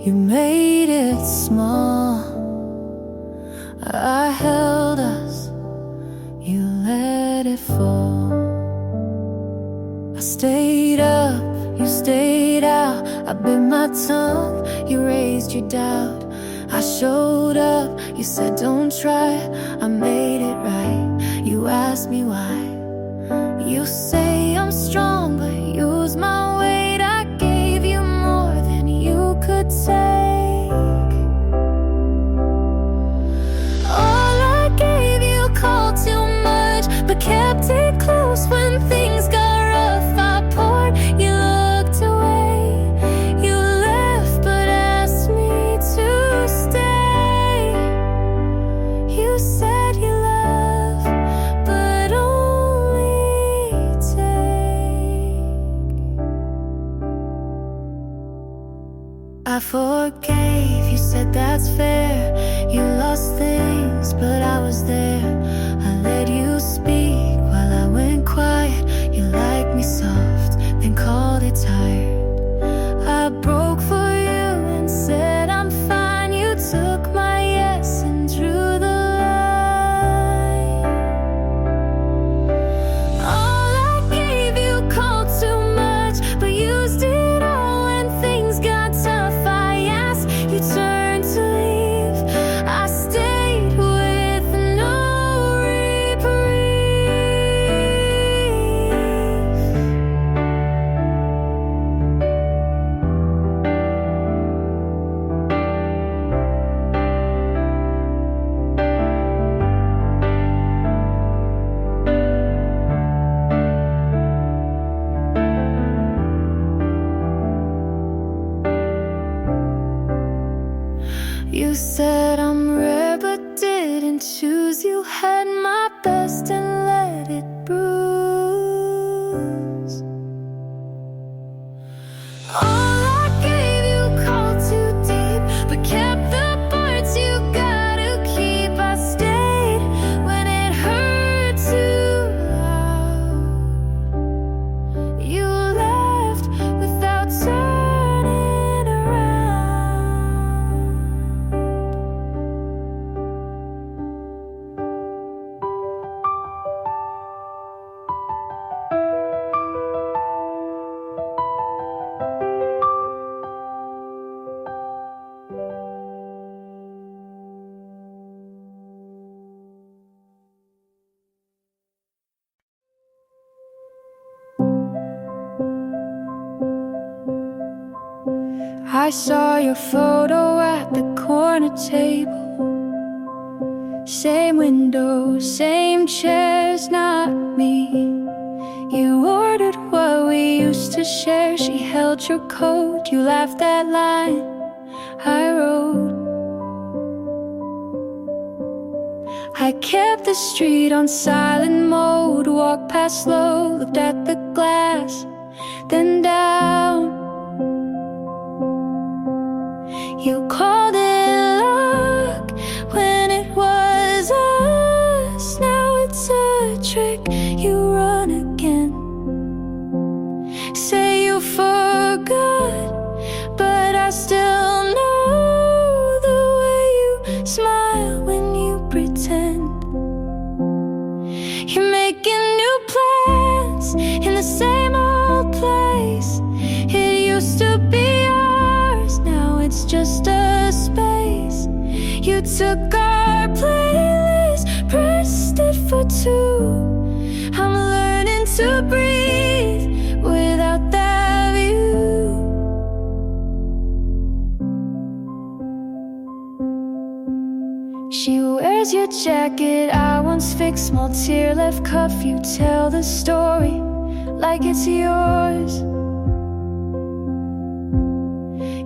You made it small. I held us, you let it fall. I stayed up, you stayed out. I bit my tongue, you raised your doubt. I showed up, you said don't try. I made it right, you asked me why. You say I'm strong, but use my weight. I gave you more than you could take. All I gave you called too much, but kept it close when things got rough. I poured, you looked away. You left but asked me to stay. You said you love, but only take. I forgave, you said that's fair. You lost things, but I was there. I let you speak while I went quiet. You liked me soft, then called it tired. I broke for you and said I'm fine. You took my yes and drew the line. All I gave you called too much, but used it all when things got tough. I asked, you turned to leave. I stayed with no reprieve. You said I'm rare but didn't choose. You had my best and let it bruise. All I gave you called too deep, but kept the parts you gotta keep. I stayed when it hurt too loud. You left without turning around. I saw your photo at the corner table. Same window, same chairs, not me. You ordered what we used to share. She held your coat, you laughed that line I wrote. I kept the street on silent mode. Walked past slow, looked at the glass, then down. You called it luck when it was us. Now it's a trick, you run again. Say you forgot, but I still know the way you smile when you pretend. You're making new plans in the same old place. It used to be ours, now it's just a space. You took our playlist, pressed it for two. I'm learning to breathe without that view. She wears your jacket, I once fixed. Small tear left cuff, you tell the story like it's yours.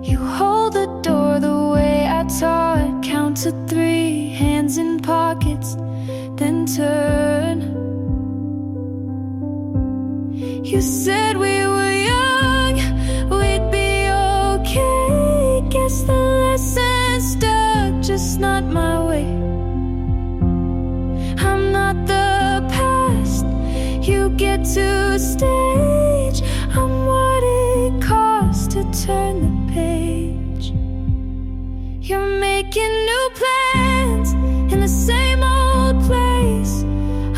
You hold the door the way I taught. Count to 3, hands in pockets, then turn. You said we were young, we'd be okay. Guess the lesson stuck, just not my way. I'm not the past, you get to stage. I'm what it costs to turn the page. You're making new plans in the same old place.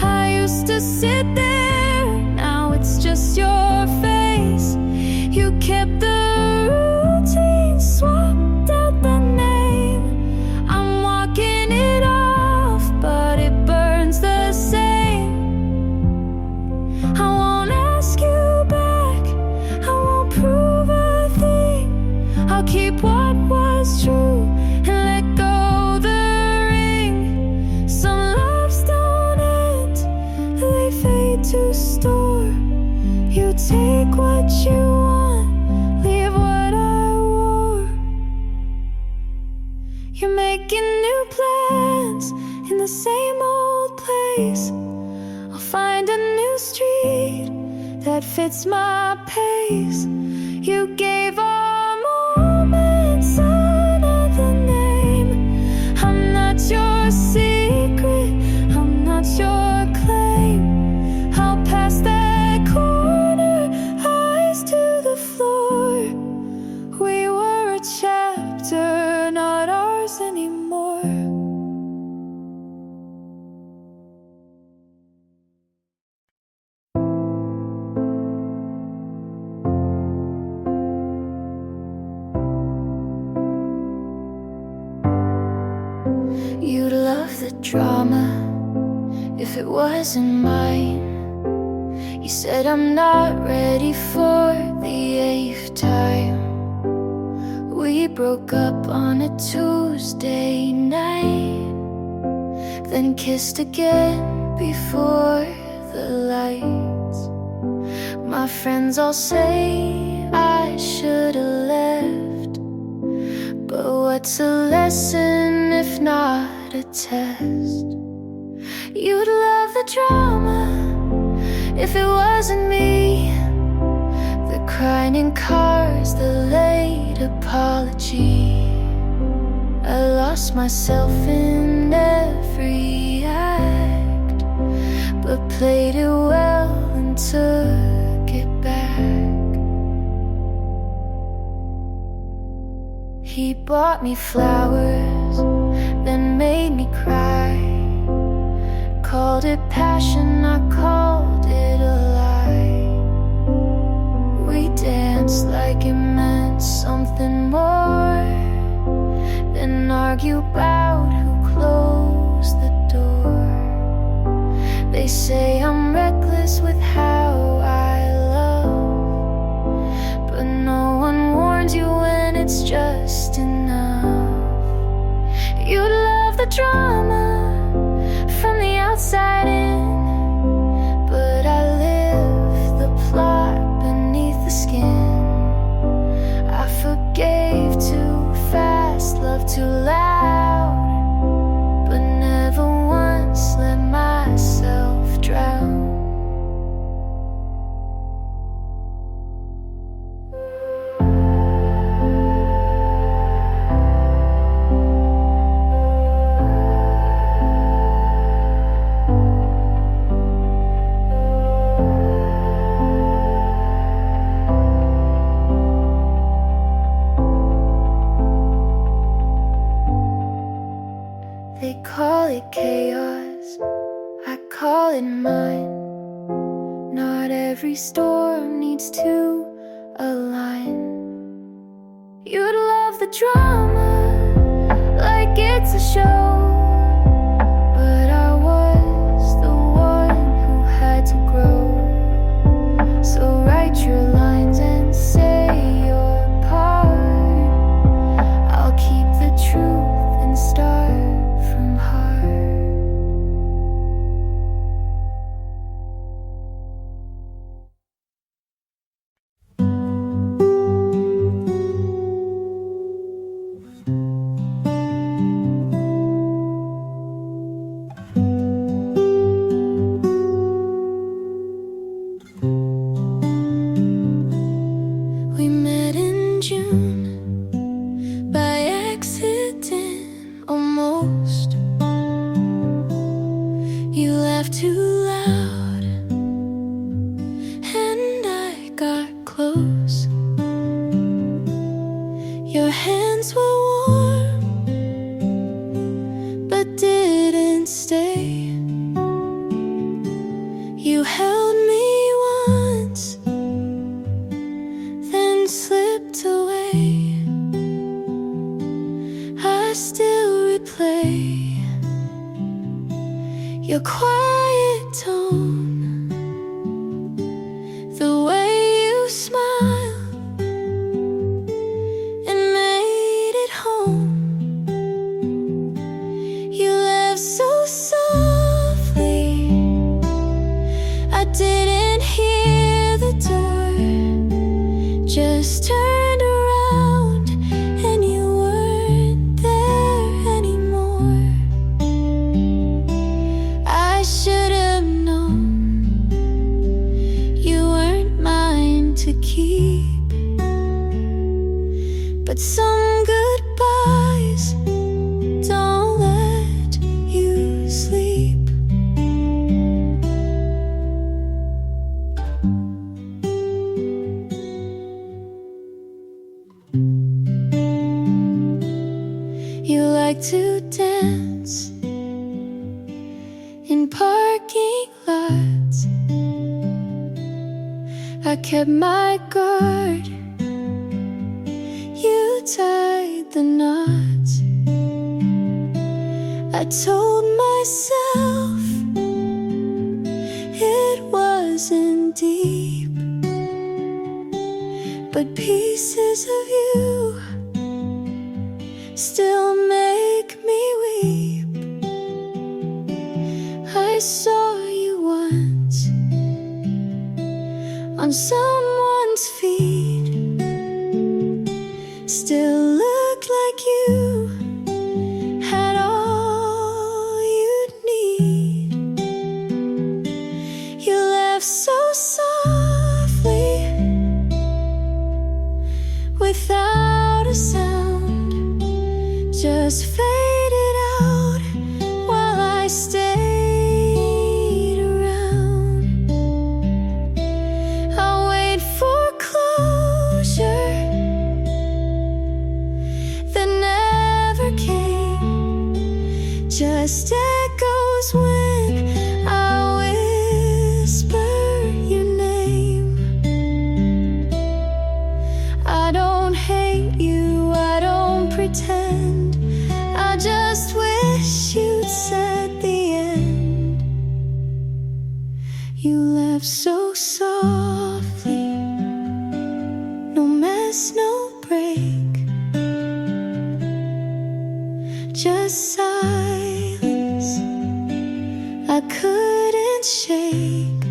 I used to sit there, now it's just your face. You kept the routine, swapped out the name. I'm walking it off, but it burns the same. I won't ask you back, I won't prove a thing. I'll keep what was true and let go the ring. Some loves don't end, they fade to store. You take what you want, leave what I wore. You're making new plans in the same old place. I'll find a new street that fits my pace. You gave our moments another name. I'm not your secret, I'm not your claim. I'll pass that corner, eyes to the floor. We were a chapter, not ours anymore. You'd love the drama if it wasn't mine. You said I'm not ready for the 8th time. We broke up on a Tuesday night, then kissed again before the lights. My friends all say I should've left, but what's a lesson if not a test? You'd love the drama if it wasn't me. The crying in cars, the late apology. I lost myself in every act, but played it well and took it back. He bought me flowers, then made me cry. Called it passion, I called it a lie. We danced like it meant something more, then argue about who closed the door. They say I'm reckless with how I love, but no one warns you when it's just enough. You'd love the drama from the outside in, but I live the plot beneath the skin. I forgave too fast, loved too loud, but never once let myself drown. They call it chaos, I call it mine. Not every storm needs to align. You'd love the drama like it's a show, but I was the one who had to grow. So write your lines and say your part. I'll keep the truth and start from heart. We met in June by accident, almost. You laughed too loud and I got close. Your hands were warm your quiet tone, the way you smile, and made it home. You left so softly, I didn't hear the door, just turned around and you weren't there anymore. I should have known you weren't mine to keep, but some goodbyes don't let you sleep. You like to dance in parking lots. I kept my guard, you tied the knots. I told myself it wasn't deep, but pieces of you still make me weep. I saw you once on someone's feet, still looked like you had all you'd need. You left so softly, without a sound, just faded out while I stayed around. I'll wait for closure that never came, just echoes when I whisper your name. I don't hate you, I don't pretend, I just wish you'd said the end. You left so softly, no mess, no break, just silence I couldn't shake.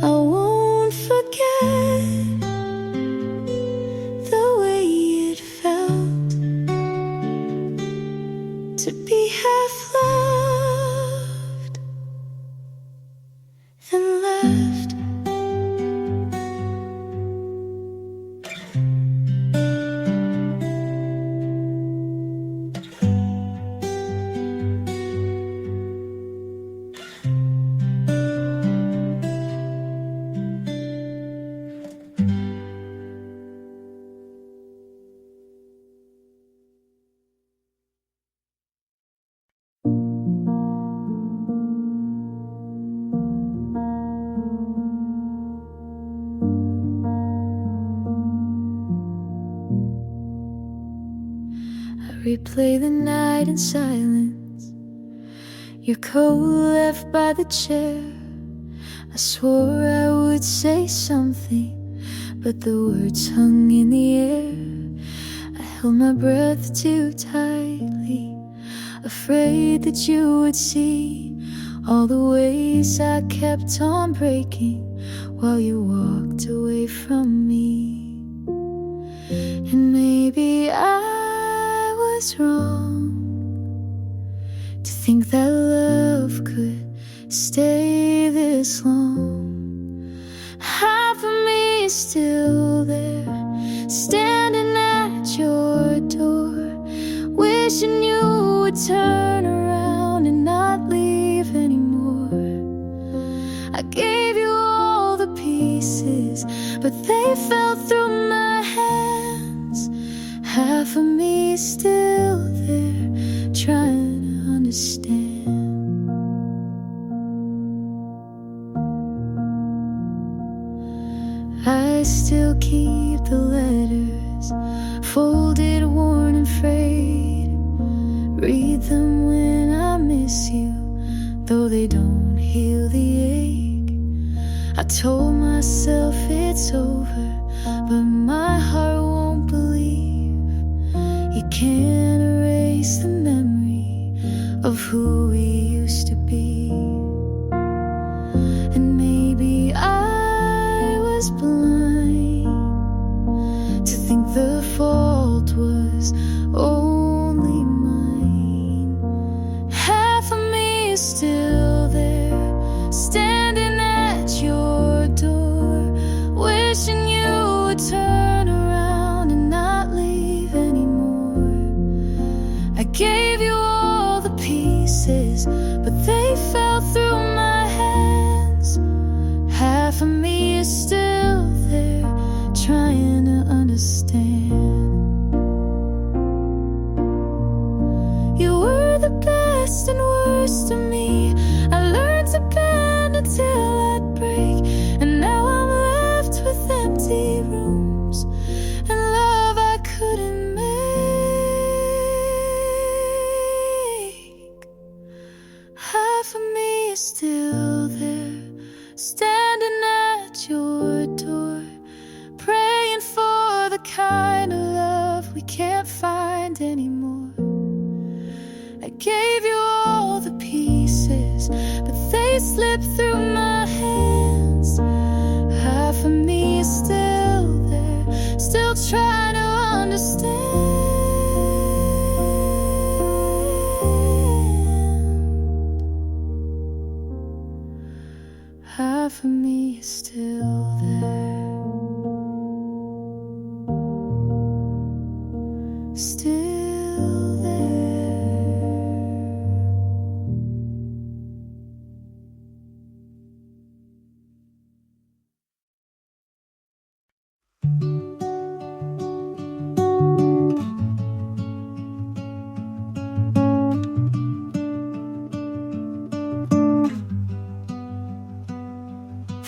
I won't forget the way it felt to be half loved, then left. Replay the night in silence, your coat left by the chair. I swore I would say something, but the words hung in the air. I held my breath too tightly, afraid that you would see all the ways I kept on breaking while you walked away from me. And maybe I was wrong to think that love could stay this long. Half of me is still there, standing at your door, wishing you would turn around and not leave anymore. I gave you all the pieces, but they fell through my hands. Half of me is still there, trying to understand. I still keep the letters, folded, worn and frayed. Read them when I miss miss you, though they don't heal the ache. I told myself it's over, but my heart won't believe. You can't erase the memory of who we used to be. And maybe I was blind to think the fault was only mine. Half of me is still there, standing at your door, wishing you would turn around and not leave anymore. I gave you all the pieces, but they fell through my hands. Half of me is still there, trying to understand. You were the best and worst of me. I learned to bend until I'd break, and now I'm left with empty rooms and love I couldn't make. Half of me is still there, standing at your door, praying for the kind of love we can't find anymore. I gave you all the pieces, but they slipped through my hands. Half of me is still there, still trying to understand. Half of me is still there, still there.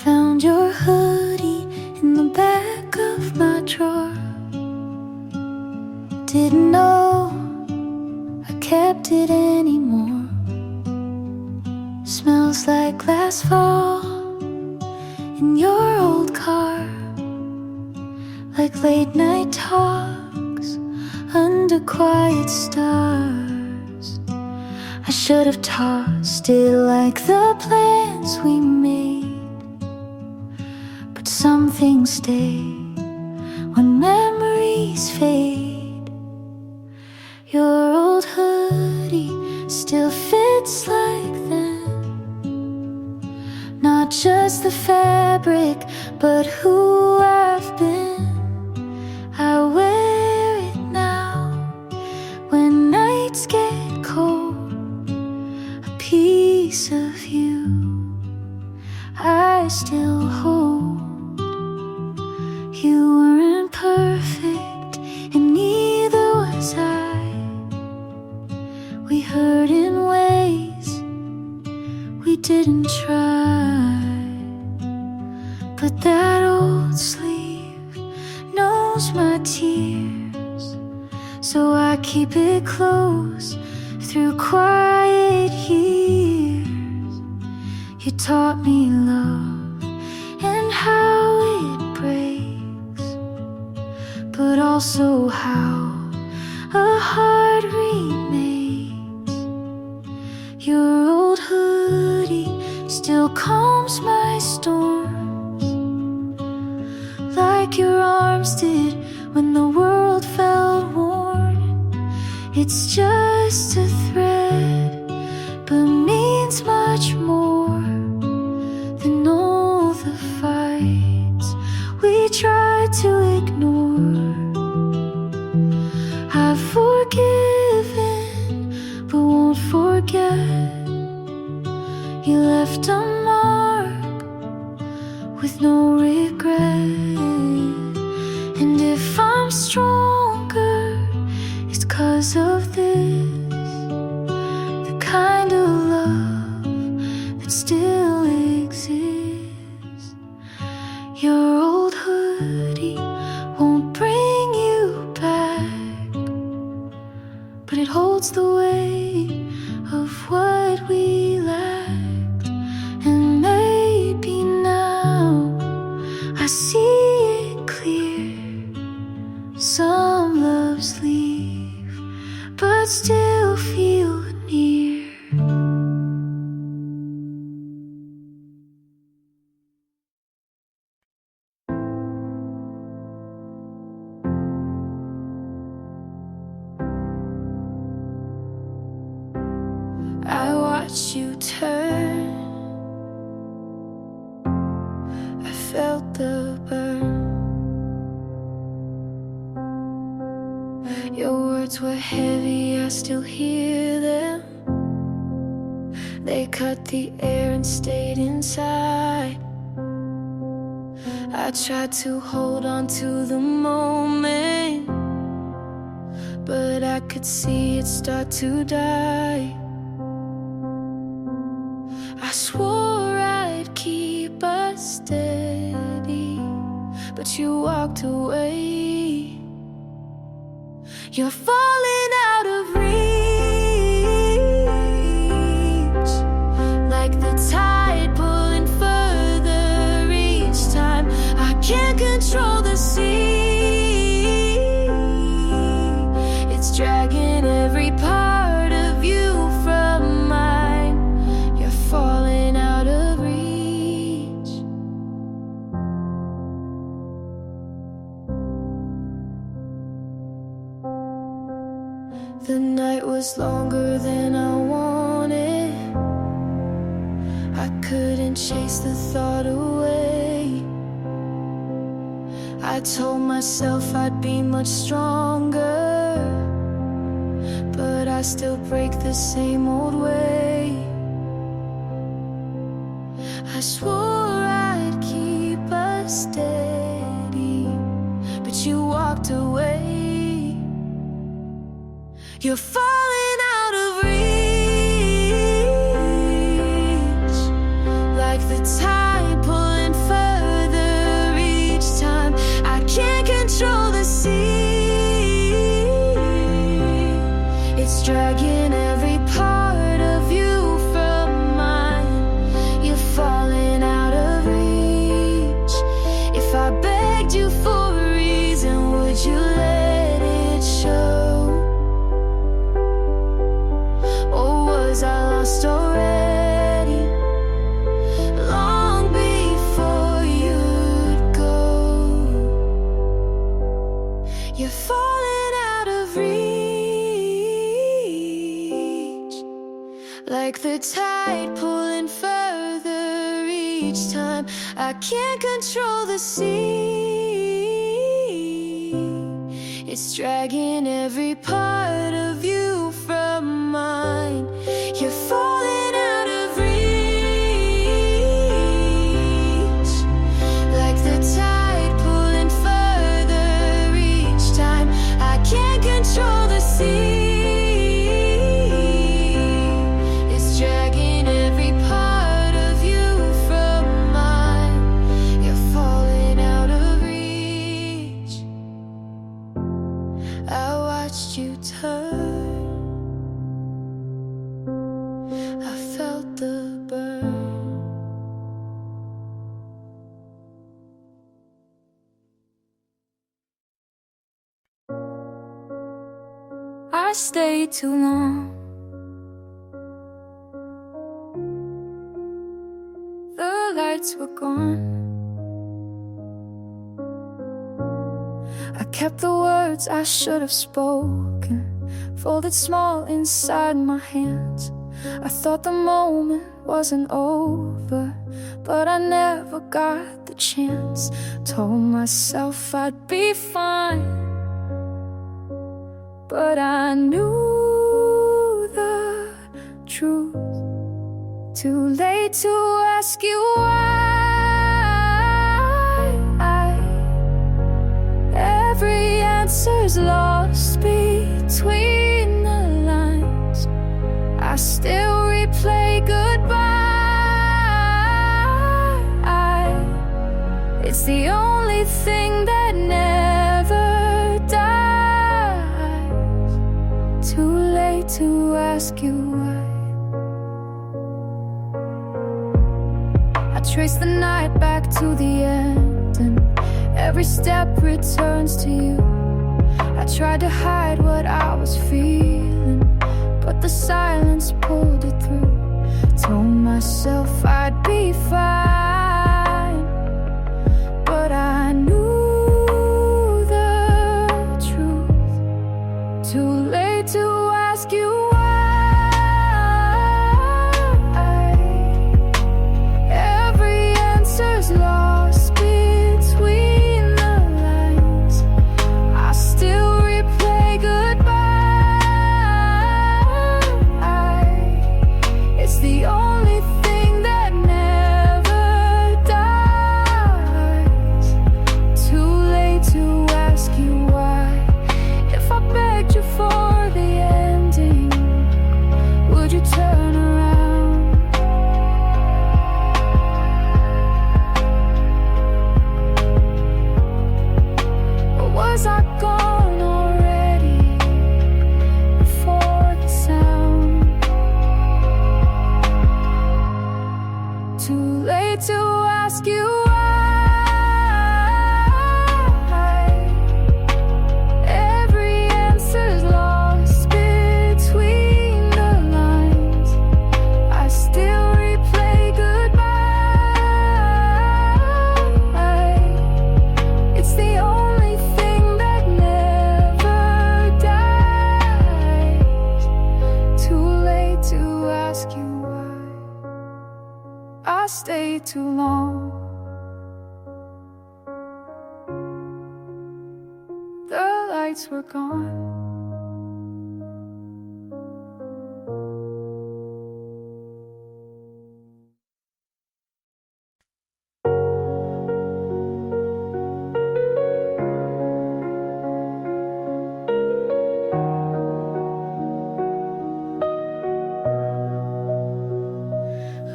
Found your hoodie in the back of my drawer. Didn't know I kept it anymore. Smells like last fall in your old car, like late night talks under quiet stars. I should have tossed it like the plans we made, but some things stay when memories fade. Your old hoodie still fits like then, not just the fabric, but who I've been. I wear it now when nights get cold, a piece of you I still hold. You weren't perfect, and neither was I. We hurt in ways we didn't try, but that old sleeve knows my tears, so I keep it close through quiet years. You taught me love and how it breaks, but also how a heart remakes. Your old hoodie still calms my storms, like your arms did when the world felt worn. It's just a thread, but means much more than all the fights we tried to ignore. I've forgiven, but won't forget. You left a mark with no regret. And if I'm stronger, it's 'cause of this, the kind of love that still exists. Your old hoodie won't bring you back, but it holds the weight of what loves leave, but still feel near. I watched you turn, I felt the burn. Your words were heavy, I still hear them. They cut the air and stayed inside. I tried to hold on to the moment, but I could see it start to die. I swore I'd keep us steady, but you walked away. You're falling out of reach, like the tide pulling further each time. I can't control the sea, it's dragging every part of you from mine. You're falling out of reach. The night was longer than I wanted. I couldn't chase the thought away. I told myself I'd be much stronger, but I still break the same old way. I swore I'd keep us steady, but you walked away. You're falling out of reach, like the tide pulling further each time. I can't control the sea, it's dragging every part of you from mine. You're falling out of reach. If I begged you for a reason, would you let it show? Was I lost already, long before you'd go? You're falling out of reach, like the tide pulling further each time. I can't control the sea, it's dragging every part of you from mine. You're falling out of reach, like the tide pulling further each time. I can't control the sea, it's dragging every part of you from mine. You're falling out of reach. I watched you turn, the burn. I stayed too long. The lights were gone. I kept the words I should have spoken, folded small inside my hands. I thought the moment wasn't over, but I never got the chance. Told myself I'd be fine, but I knew the truth. Too late to ask you why. Every answer's lost between the lines. I still replay goodbye. It's the only thing that never dies. Too late to ask you why. I trace the night back to the end, and every step returns to you. I tried to hide what I was feeling, but the silence pulled it through. Told myself I'd be fine, but I knew the truth. Too late to ask you why. Every answer's lost between the lines. I still replay goodbye. It's the only thing that never dies. Too late to ask you why. If I begged you for the ending, would you turn around? Or was I gone already before the sound? Too late to ask you why. Every answer's lost between the lines. I still replay goodbye. It's the only thing that never dies. Too late to ask you why I stayed too long. The lights were gone.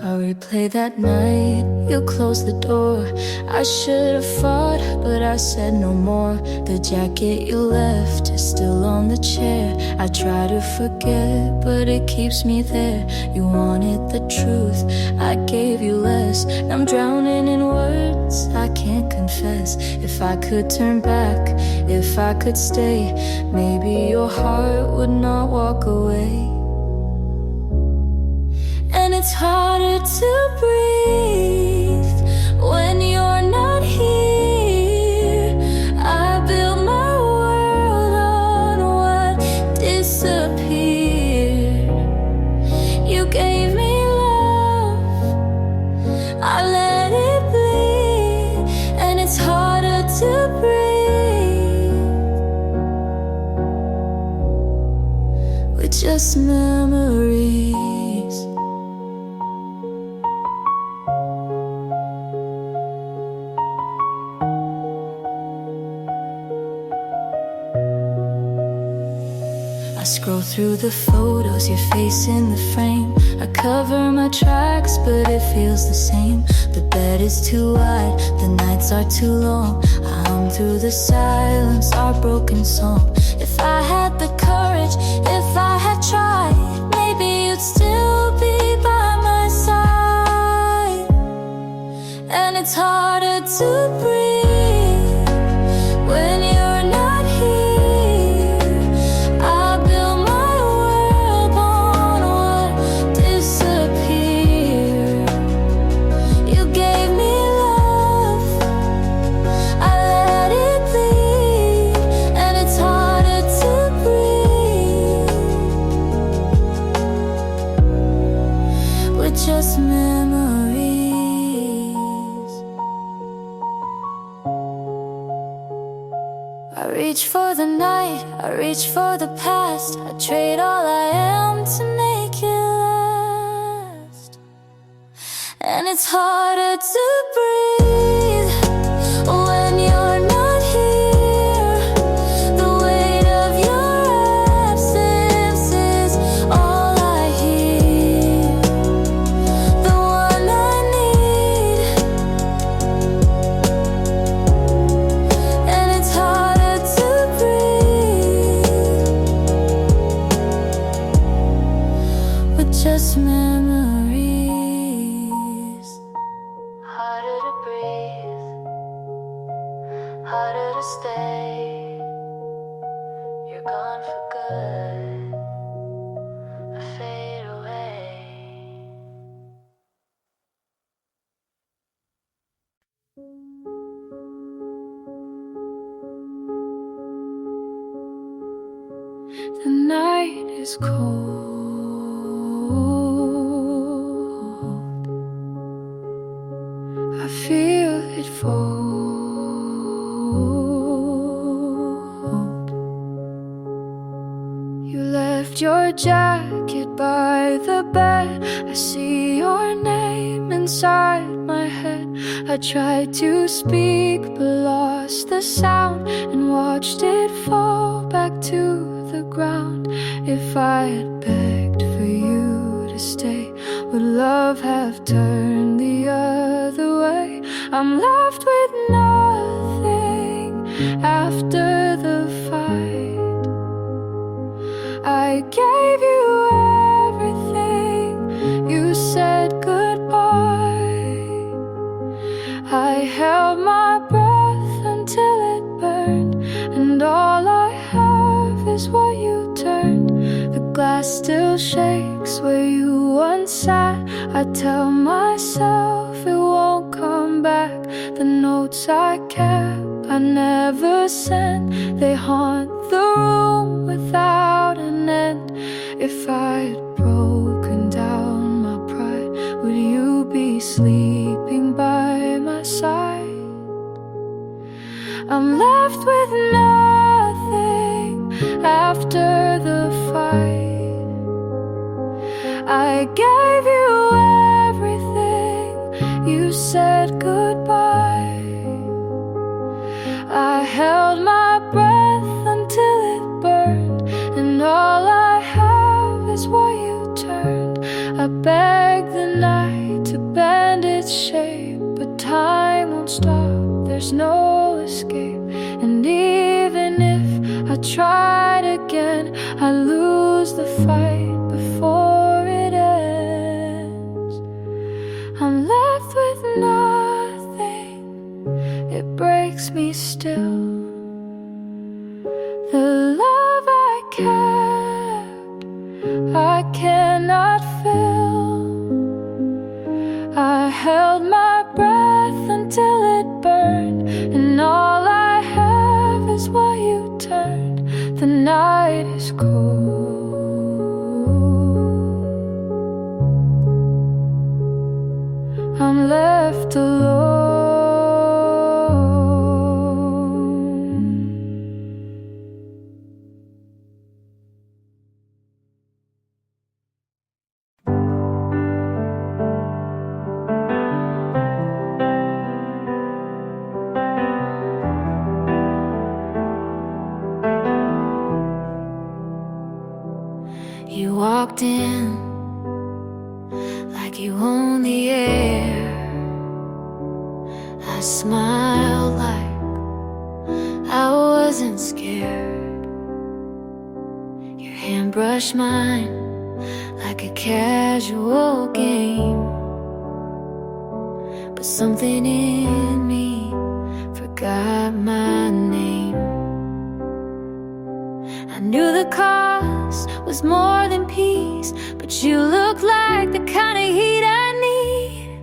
I replay that night, you closed the door. I should have fought, but I said no more. The jacket you left is still on the chair. I try to forget, but it keeps me there. You wanted the truth, I gave you less. I'm drowning in words I can't confess. If I could turn back, if I could stay, maybe your heart would not walk away. And it's harder to breathe when you're not here. I built my world on what disappeared. You gave me love, I let it bleed. And it's harder to breathe with just memories. I scroll through the photos, your face in the frame. I cover my tracks, but it feels the same. The bed is too wide, the nights are too long. I hum through the silence, our broken song. If I had the courage, if I had tried, maybe you'd still be by my side. And it's harder to breathe when you're not here. Just memories. I reach for the night, I reach for the past. I trade all I am to make it last. And it's harder to breathe when you're not here. The weight of your absence is all I hear. The one I need. And it's harder to breathe with just memories. Harder to breathe. gone for good, I fade away. The night is cold, I feel it fold. You left your jacket by the bed, I see your name inside my head. I tried to speak but lost the sound and watched it fall back to the ground. If I had begged for you to stay, would love have turned the other way? I'm left with nothing after the fight. I gave you everything, you said goodbye. I held my breath until it burned, and all I have is what you turned. The glass still shakes where you once sat. I tell myself it won't come back. The notes I kept, I never sent, they haunt the room without an end. If I had broken down my pride, would you be sleeping by my side? I'm left with nothing after the fight. I gave you everything, you said goodbye. I held my breath until it burned, and all I have is what you turned. I begged the night to bend its shape, but time won't stop, there's no escape. And even if I tried again, I lose the fight before it ends. I'm left with nothing, it breaks me still. The love I kept, I cannot fill. I held my breath until it burned, and all I have is what you turned. The night is cold, I'm left alone. You walked in like you own the air. I smiled like I wasn't scared. Your hand brushed mine like a casual game, but something in me forgot my name. I knew the cost was more than peace, but you look like the kind of heat I need.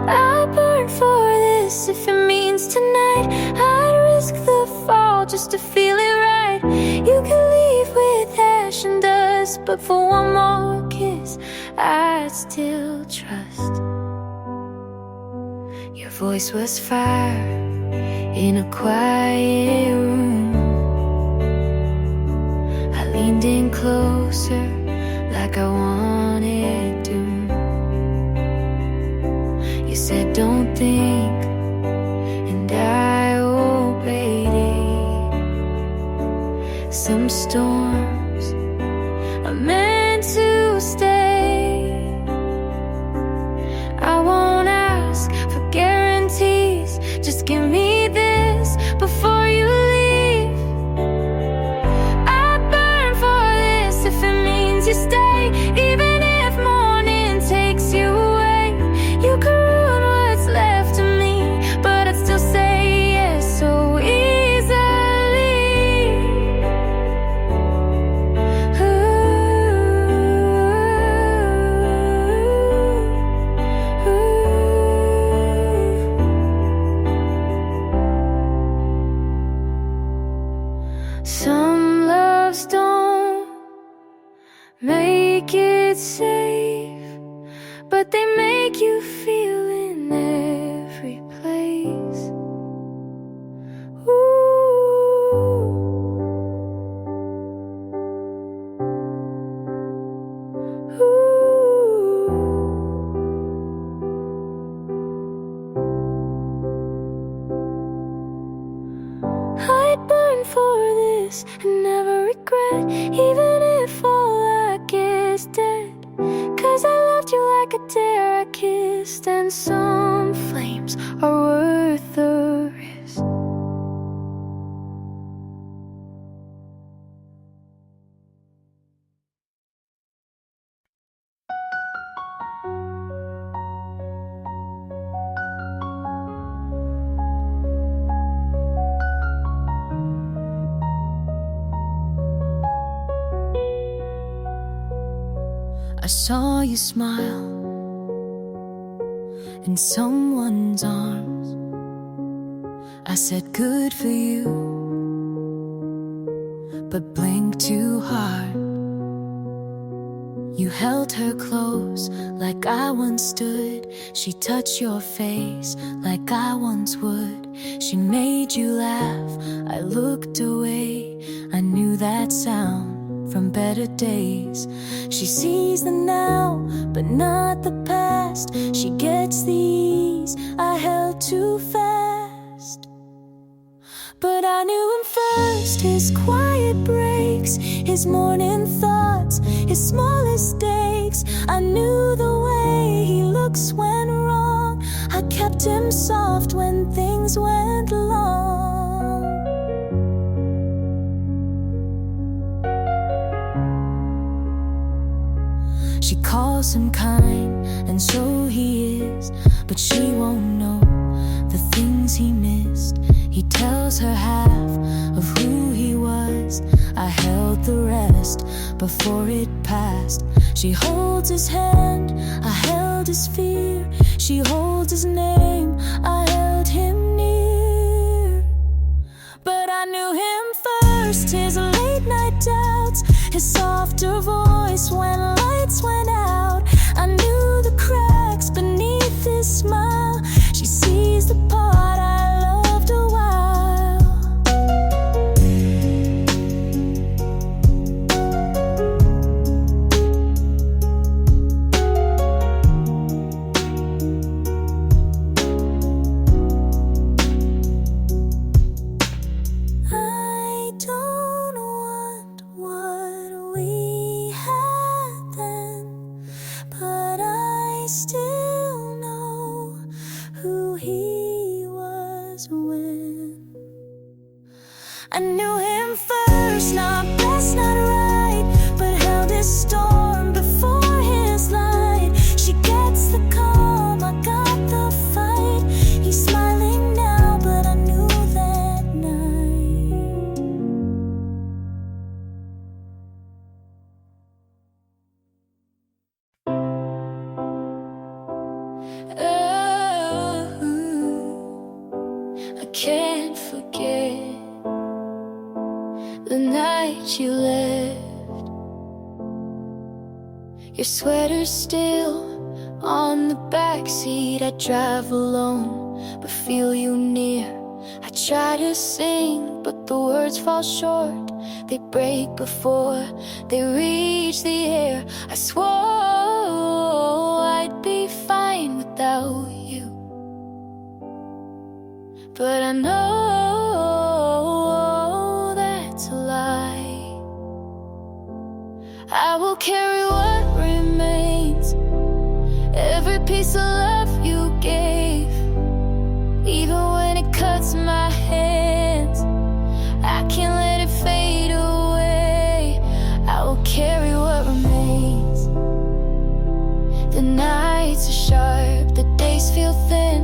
I burn for this if it means tonight. I'd risk the fall just to feel it right. You can leave with ash and dust, but for one more kiss I'd still trust. Your voice was fire in a quiet room. Leaned in closer like I wanted to. You said don't think, and I obeyed it. Some storms are meant to stay. I won't ask for guarantees, just give me this before you leave. You stay, even if morning takes you away. You can ruin what's left of me, but I'd still say yes so easily. safe, but they make you feel in every place. I'd burn for this and never regret, even if all I get is dead. 'Cause I loved you like a dare I kissed, and some flames are worth the risk. I saw you smile in someone's arms. I said good for you, but blinked too hard. You held her close like I once stood. She touched your face like I once would. She made you laugh, I looked away. I knew that sound from better days. She sees the now, but not the past. She gets the ease I held too fast. But I knew him first, his quiet breaks, his morning thoughts, his smallest stakes. I knew the way he looks when wrong. I kept him soft when things went long. She calls him kind, and so he is, but she won't know the things he missed. He tells her half of who he was. I held the rest before it passed. She holds his hand, I held his fear. She holds his name, I held him near. But I knew him first, his late night doubts, his softer voice when lights went out. I knew the cracks beneath his smile. She sees the part I loved a while. I don't want what we had then, but I still know who he was when I knew him first. Not best, not right, but held his storm before his light. She gets the calm, I got the fight. He's smiling now, but I knew that night. I can't forget the night you left. Your sweater's still on the backseat. I drive alone, but feel you near. I try to sing, but the words fall short. They break before they reach the air. I swore I'd be fine without you, but I know that's a lie. I will carry what remains, every piece of love you gave, even when it cuts my hands. I can't let it fade away. I will carry what remains. The nights are sharp, the days feel thin.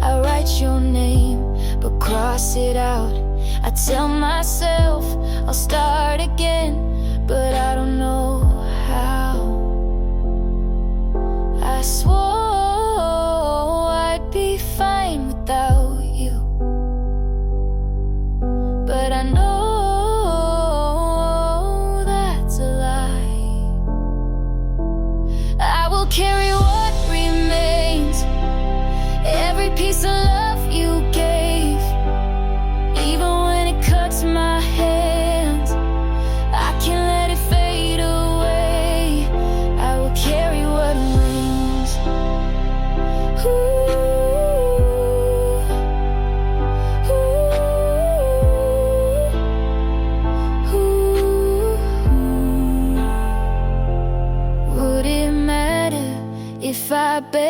I write your name, but cross it out. I tell myself I'll start again, but I don't know how. I swore I'd be fine without you, but I know that's a lie.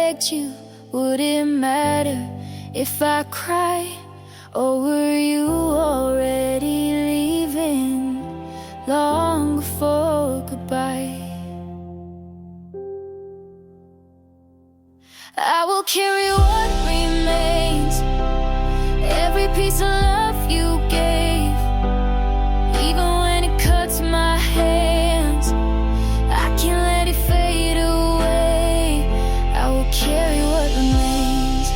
begged you, would it matter if I cried? Or were you already leaving long before goodbye? I will carry what remains, every piece of love you gave, even when it cuts my hands. I can't let it fade away. I will carry what remains.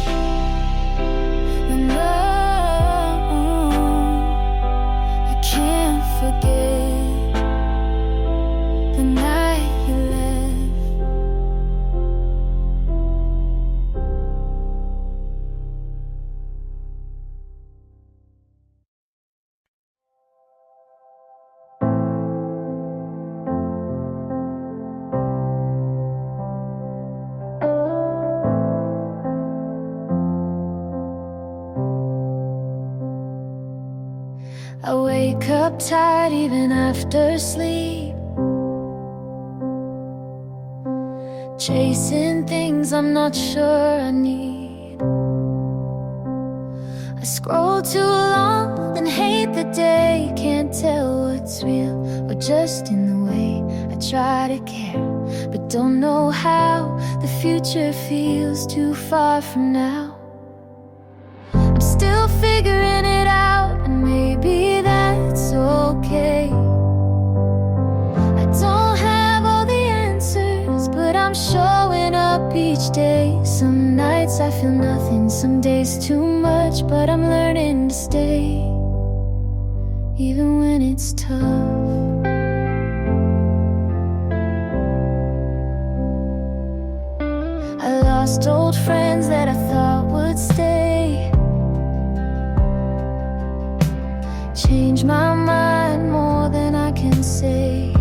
And love, I can't forget the night you left. I wake up tired even after sleep, chasing things I'm not sure I need. I scroll too long and hate the day, can't tell what's real or just in the way I try to care, but don't know how. The future feels too far from now. I'm still figuring it out, and maybe that's okay. I don't have all the answers, but I'm showing up each day. Some nights I feel nothing, some days too much, but I'm learning to stay, even when it's tough. I lost old friends that I thought would stay, change my mind more than I can say.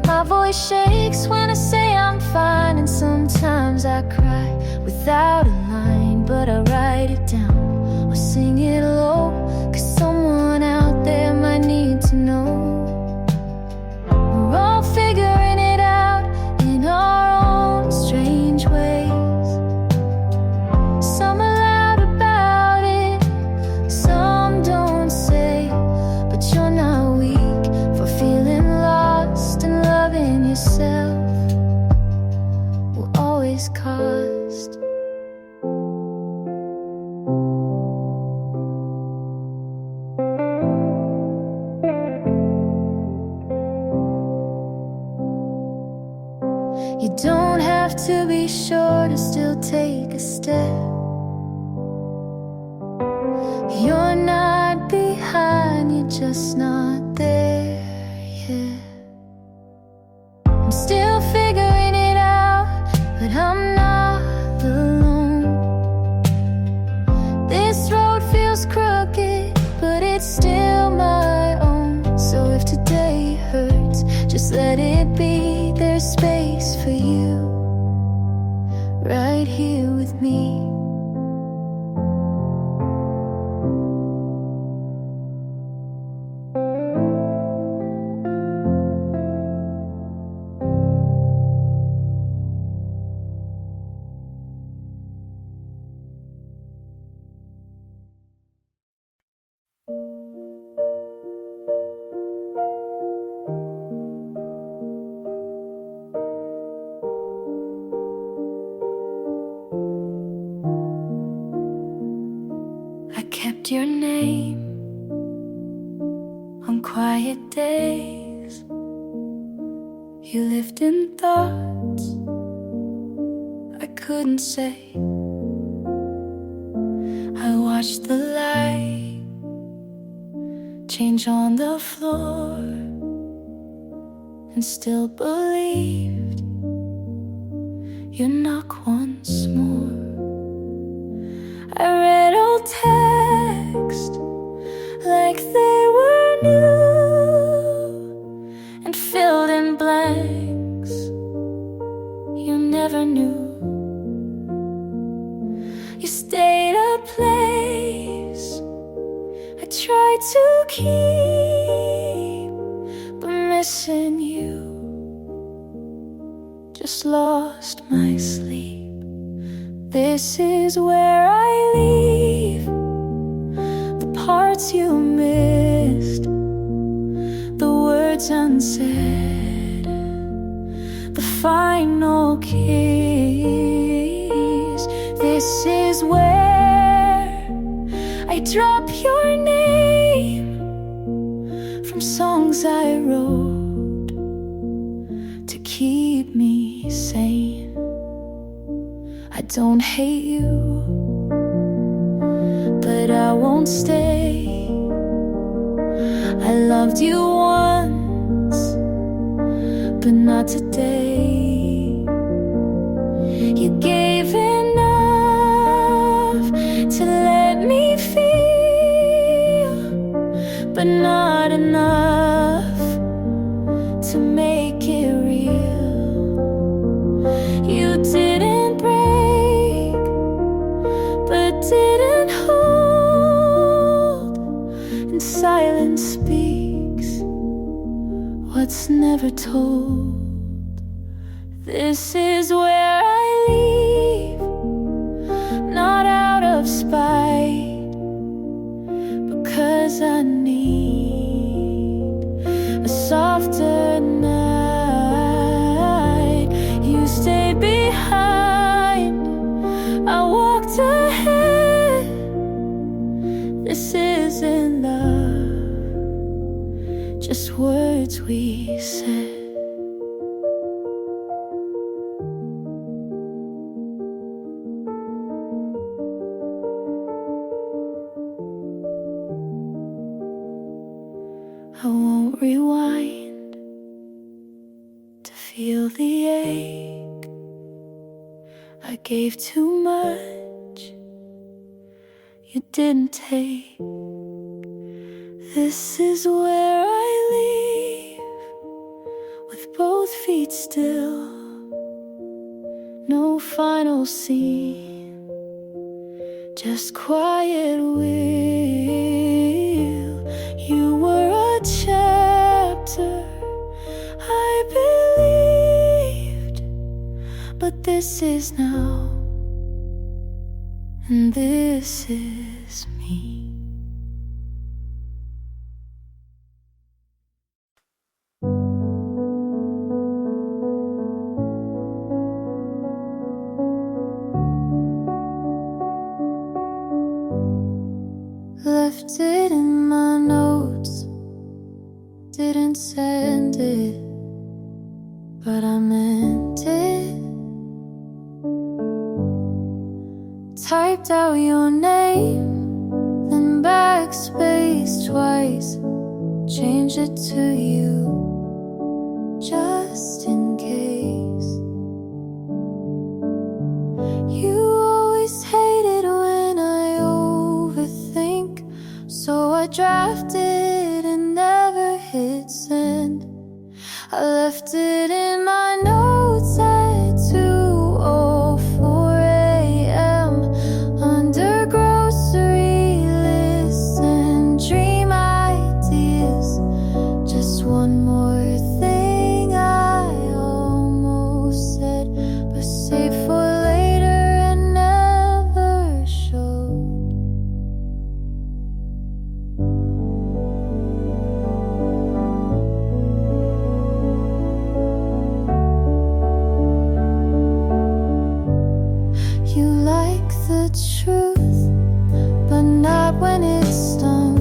My voice shakes when I say I'm fine, and sometimes I cry without a line, but I write it down or sing it low, 'cause someone out there might need to know. We're all figuring it out in our own strange ways. Some are loud about it, some don't say, but you're not weak for feeling lost, and loving yourself will always cost. You don't have to be sure to still take a step. You're not behind, you're just not there yet. I'm still figuring it out, but I'm not alone. This road feels crooked, but it's still my own. So if today hurts, just let it be. There's space for you right here with me. Kept your name on quiet days. You lived in thoughts I couldn't say. I watched the light change on the floor and still believed you'd knock once more. I read old texts like they were new and filled in blanks you never knew. You stayed a place I tried to keep, but missing you just just lost my sleep. This is where I leave the parts you missed, the words unsaid, the final kiss. This is where I drop your name from songs I wrote to keep me sane. I don't hate you, but I won't stay. I loved you once, but not today. You gave enough to let me feel, but not enough to make it real. You didn't break, but didn't hold, and silence speaks what's never told. This is where I leave, not out of spite, because I need a softer night. You stayed behind, I walked ahead. This isn't love, just words we said. I won't rewind to feel the ache. I gave too much, you didn't take. This is where I leave, with both feet still. No final scene, just quiet will. You were a chapter I believed, but this is now, and this is me. Left it in my notes, didn't send it, but I meant it. Typed out your name, then backspace twice, changed it to you, just in case. You always hated when I overthink, so I drafted and never hit send. I left it in my notes at 2:04 a.m. under grocery lists and dream ideas. Just one more thing I almost said, but saved for later and never showed. You like the truth, but not when it's stung.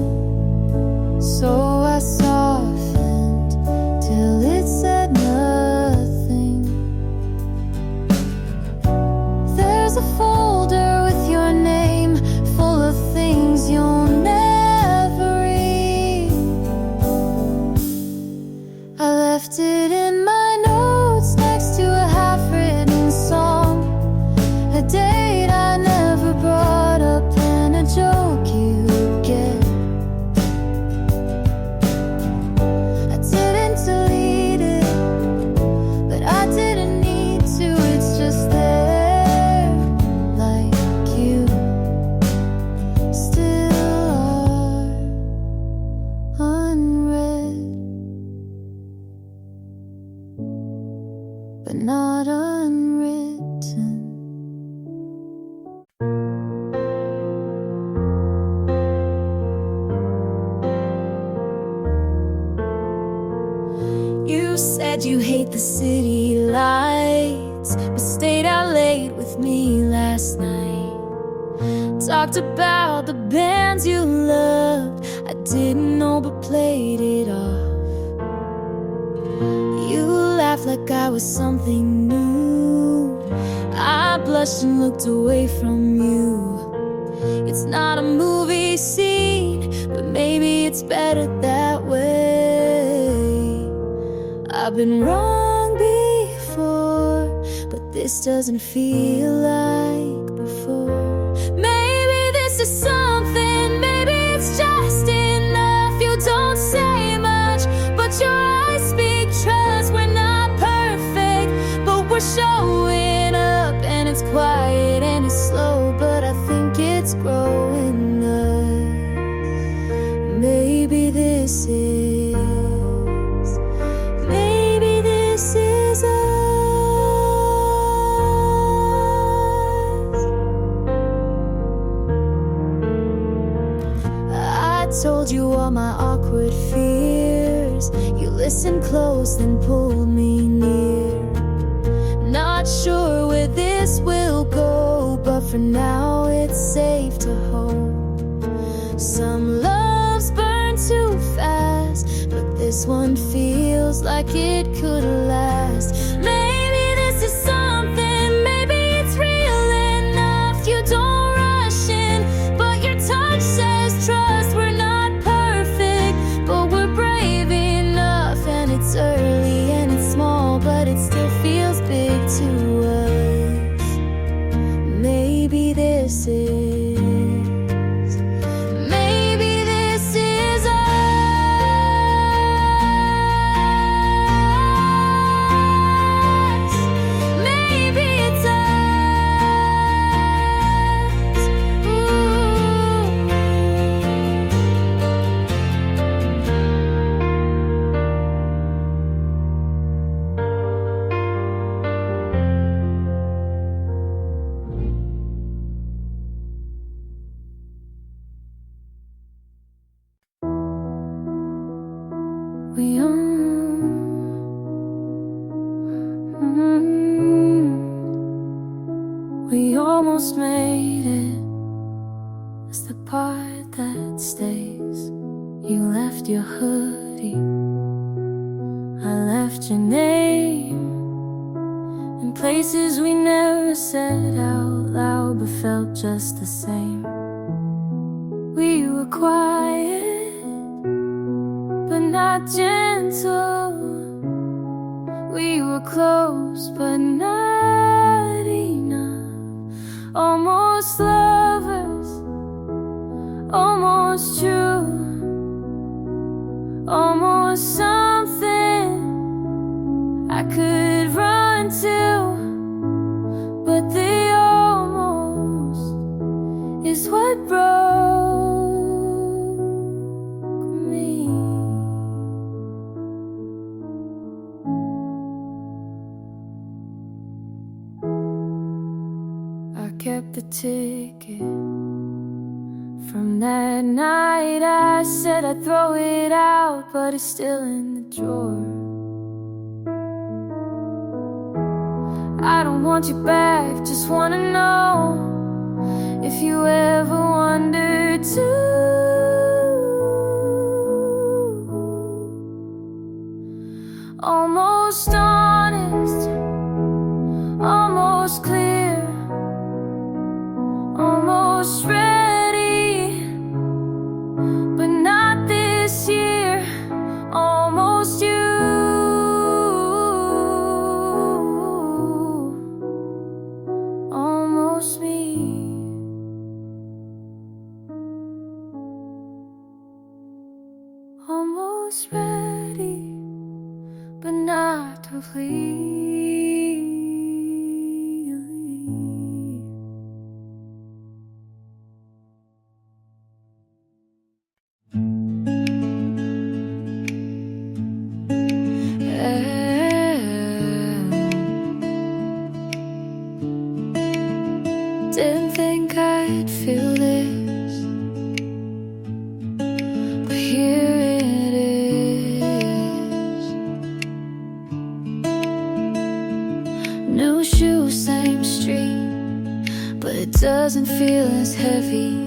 So I softened till it said nothing. There's a folder with your name, full of things you'll never read. I left it in my notes next to a half-written song, a date I never brought up, and a joke you get. I didn't delete it, but I didn't need to. It's just there, like you still are, unread, but not unsaid. You said you hate the city lights, but stayed out late with me last night. Talked about the bands you loved, I didn't know but played it off. You laughed like I was something new. I blushed and looked away from you. It's not a movie scene, but maybe it's better that way. I've been wrong before, but this doesn't feel like before. Maybe this is something, maybe it's just enough. You don't say much, but your eyes speak trust. We're not perfect, but we're showing up. And it's quiet and it's slow, but I think it's growing up. Maybe this is, maybe this is us. I told you all my awkward fears. You listened close, then pulled me near. Not sure where this will go, but for now it's safe to hold. Some loves burn too fast, but this one feels like it could last. Maybe this is something, maybe it's real enough. You don't rush in, but your touch says trust. We're not perfect, but we're brave enough. And it's early and it's small, but it still feels big to us. Maybe this is, maybe this is us. Maybe it's us. Ooh. We almost made it. It's the part that stays. You left your hoodie, I left your name, in places we never said out loud, but felt just the same. We were quiet, but not gentle. We were close, but not enough. Almost lovers, almost true, almost something I could run to. But the almost is what broke me. I kept the ticket from that night. I said I'd throw it out, but it's still in the drawer. I don't want you back, just wanna know if you ever wondered too. Almost honest, almost clear, almost ready, but not this year. Almost you, almost me. Almost ready, but not completely. Didn't think I'd feel this, but here it is. doesn't feel as heavy.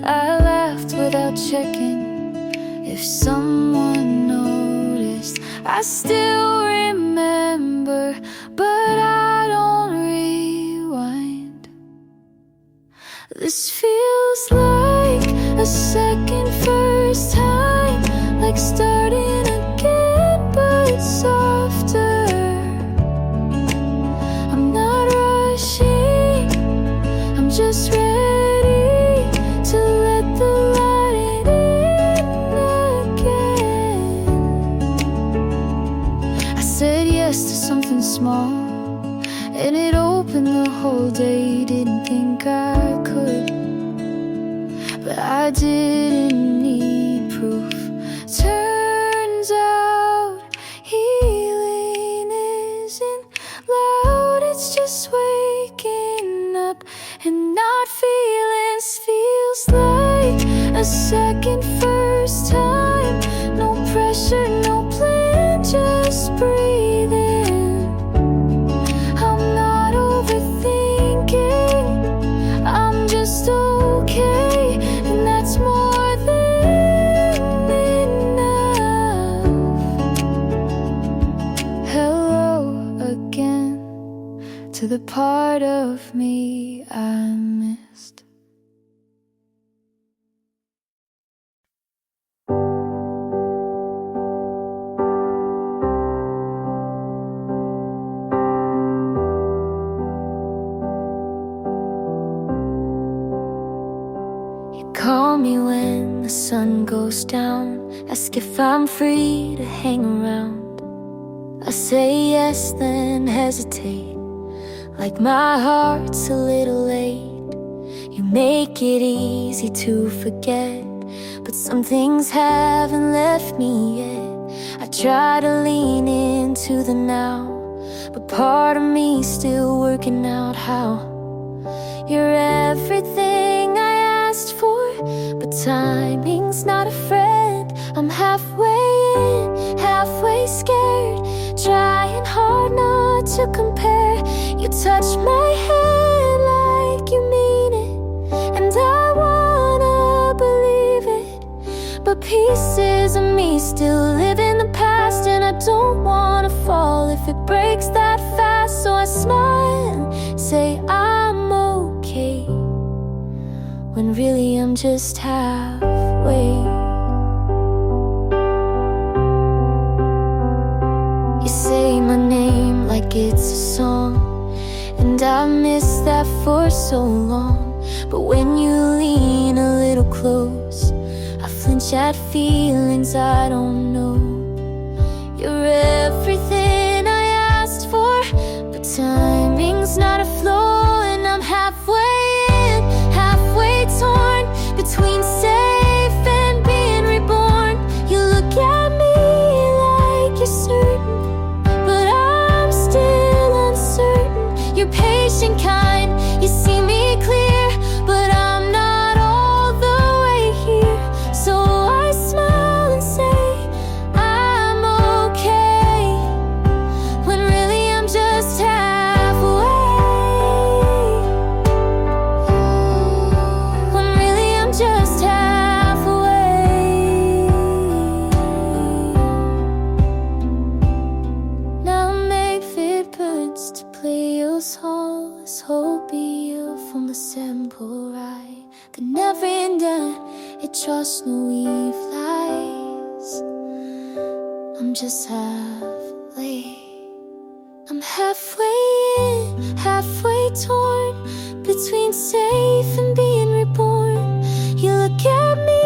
I laughed without checking if someone noticed. I still remember, but I don't rewind. This feels like a second first time, like starting again but softer. I'm not rushing, I'm just ready to let the light in again. I said yes to something small, and it opened the whole day. Didn't think I could, but I didn't need proof. Turns out healing isn't loud, it's just waking up and not feelings. Feels like a second first time. No pressure, no plan, just breathing. I'm not overthinking, I'm just okay, and that's more than enough. Hello again to the part of me I missed. Call me when the sun goes down, ask if I'm free to hang around. I say yes, then hesitate, like my heart's a little late. You make it easy to forget, but some things haven't left me yet. I try to lean into the now, but part of me's still working out how. You're everything I asked for, but timing's not a friend. I'm halfway in, halfway scared, trying hard not to compare. You touch my hand like you mean it, and I wanna believe it, but pieces of me still live in the past, and I don't wanna fall if it breaks that fast. So I smile and say I'm okay, when really I'm just halfway. You say my name like it's a song, and I miss that for so long. But when you lean a little close, I flinch at feelings I don't know. You're everything I asked for, but timing's not a flow, and I'm halfway in, halfway torn between safe and being reborn. You look at me like you're certain, but I'm still uncertain. You're patient, kind, you see me clear, but I'm not all the way here. So I smile and say I'm okay, when really I'm just halfway. When really I'm just halfway. Now maybe it burns to play your song. Let's hope you from the sample right. The never ending, it just no eve lies. I'm just halfway. I'm halfway in, halfway torn between safe and being reborn. You look at me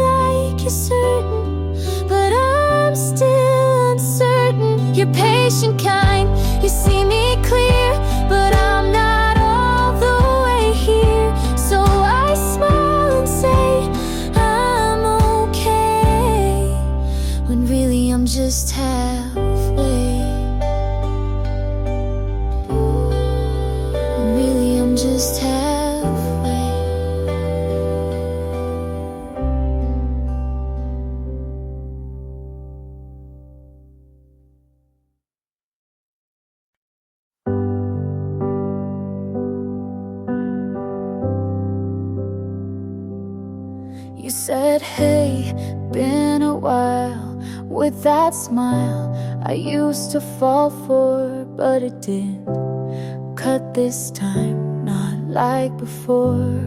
like you're certain, but I'm still uncertain. You're patient, kind, you see me clear, but I'm not all the way here. So I smile and say I'm okay, when really I'm just halfway. When really I'm just halfway. You said, hey, been a while. With that smile I used to fall for, but it didn't cut this time, not like before.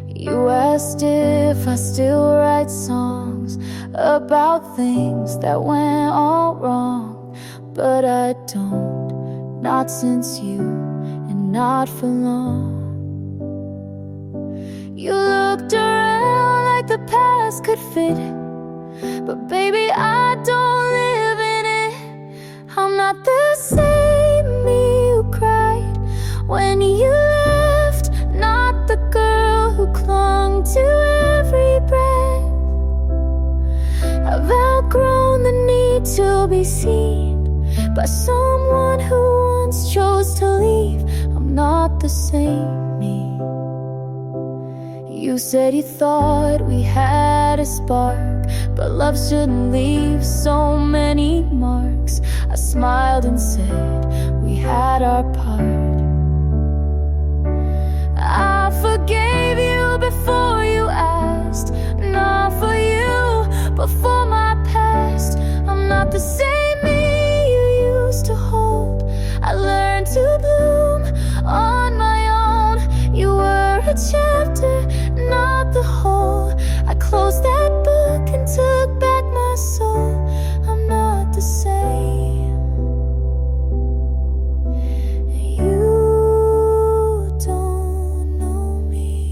You asked if I still write songs about things that went all wrong, but I don't, not since you, and not for long. You looked around like the past could fit, but baby, I don't live in it. I'm not the same me who cried when you left, not the girl who clung to every breath. I've outgrown the need to be seen by someone who once chose to leave. I'm not the same me. You said you thought we had a spark, but love shouldn't leave so many marks. I smiled and said we had our part. I forgave you before you asked, not for you, but for my past. I'm not the same me you used to hold. I learned to bloom on my own. You were a chapter, not the whole. I closed that book and took back my soul. I'm not the same. You don't know me.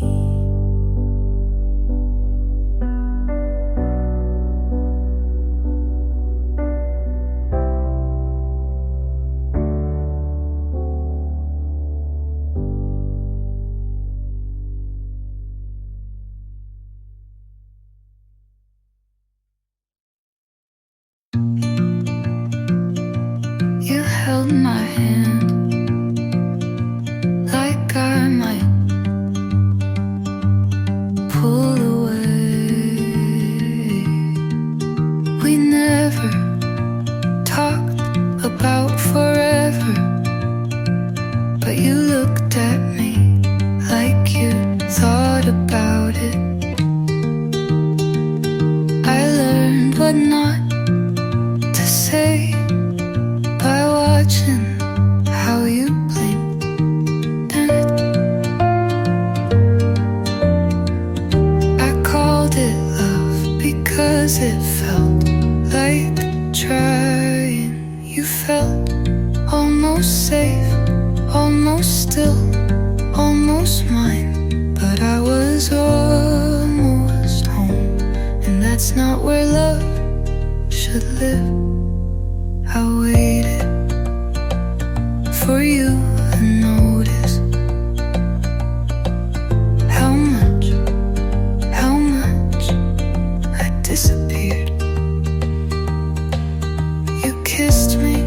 You held my hand like I might pull away. We never talked about forever, but you looked at me like you thought about it. I learned what not to say by watching how you blinked it. I called it love because it felt like trying. You felt almost safe, almost still, almost mine, but I was almost home, and that's not where love should live. I waited for you to notice how much I disappeared. You kissed me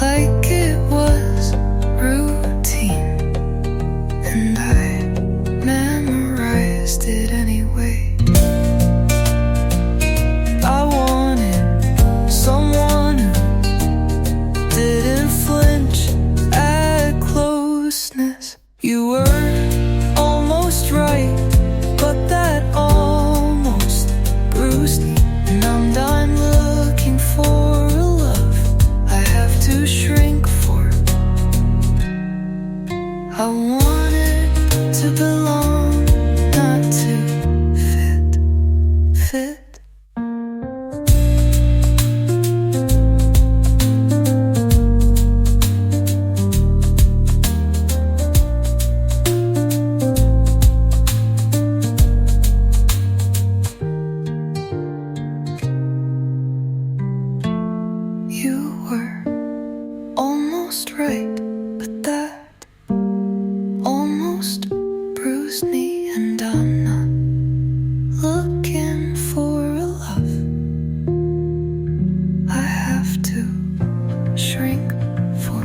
like it was routine, and I memorized it anyway. I wanted someone who didn't flinch at closeness. You were almost right, but that almost bruised me, and I'm done looking for a love I have to shrink for. I wanted to belong, not to fit. You were almost right, but that almost bruised me, and I'm not looking for a love I have to shrink for.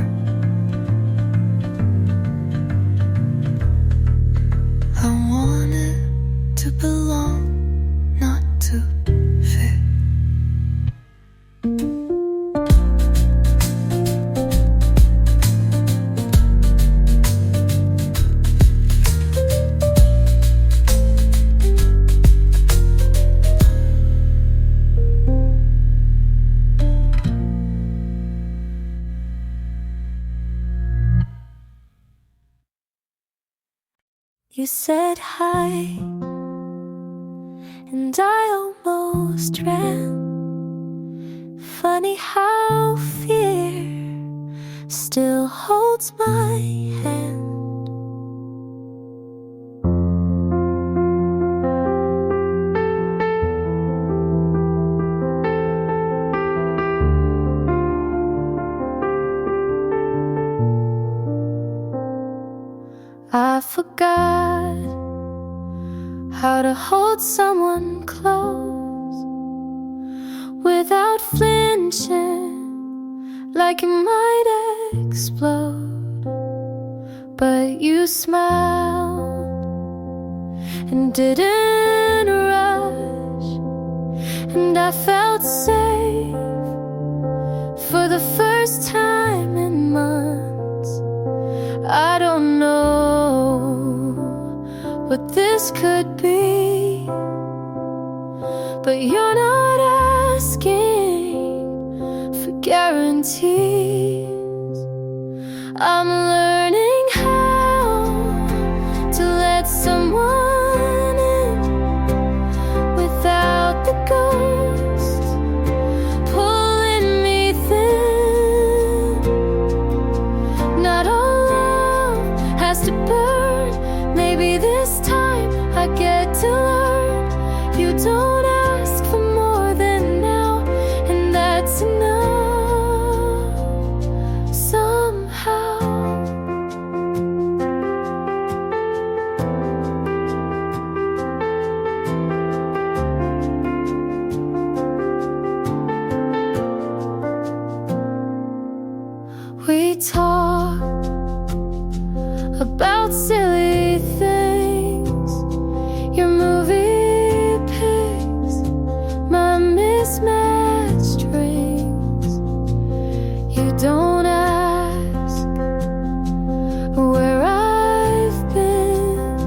I wanted to belong, not to fit. You said hi, and I almost ran. Funny how fear still holds my hand. I forgot how to hold someone close without flinching, like it might explode. But you smiled and didn't rush, and I felt safe for the first time in months. I don't know what this could be, but you're not asking for guarantees. I'm learning how to let someone in without the ghosts pulling me thin. Not all love has to burn. Maybe this time I get to learn. You don't ask for more than now, and that's enough somehow. We talk about silly things, your movie picks, my mismatched rings. You don't ask where I've been,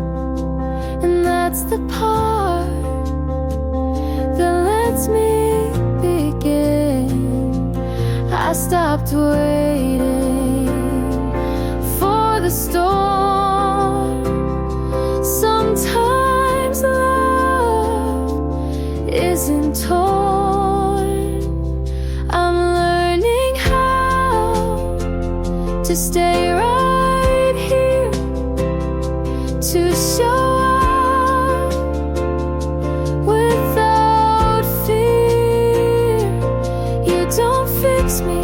and that's the part that lets me begin. I stopped waiting for the storm. Sometimes love isn't torn. I'm learning how to stay right here, to show up without fear. You don't fix me,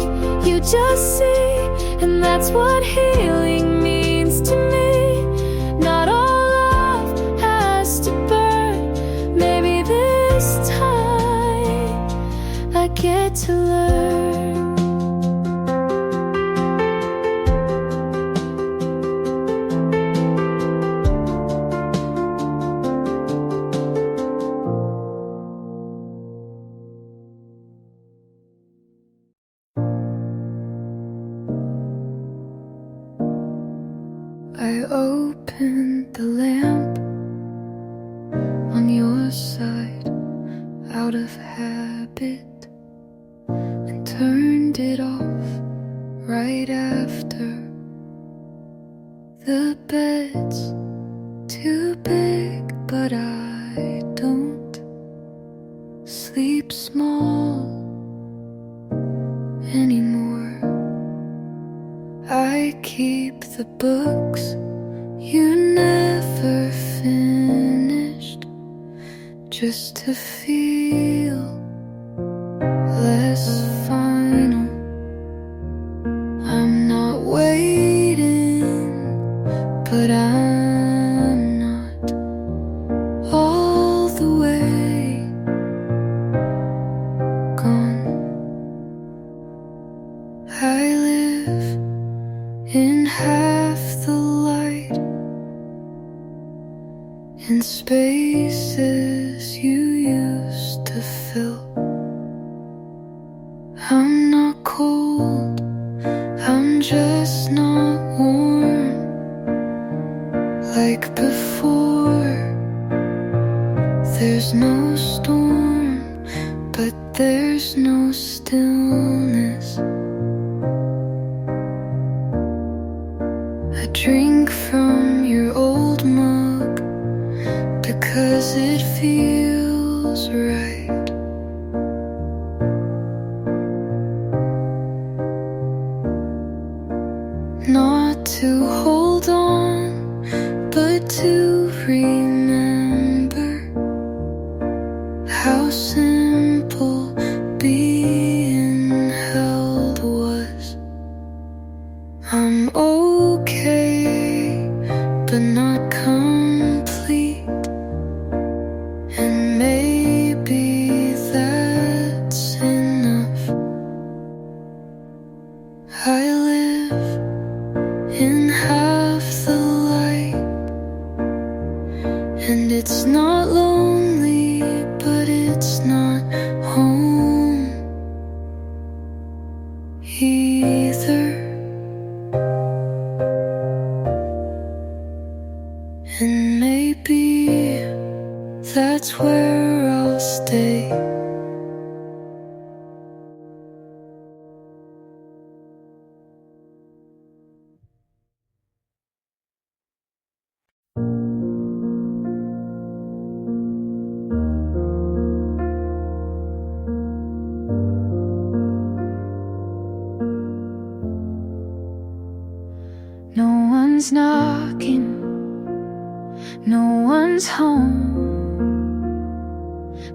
you just see, and that's what healing means to me. Not all love has to burn. Maybe this time I get to learn. I opened the lamp on your side out of habit and turned it off right after. The bed's too big, but I don't sleep small anymore. I keep the books you never finished, just to feel less final. I'm not waiting, but I'm not all the way gone. I live in half the light, in spaces you used to fill. I'm not cold, I'm just not warm like before. There's no storm, but there's no stillness. I drink from your old mug feels right. Not to hold on, but to remember how simple being held was. I'm okay, but not complete, and maybe that's enough. I live in half the light, and it's not lonely, but it's not home either. And maybe that's where I'll stay. No one's knocking, no one's home,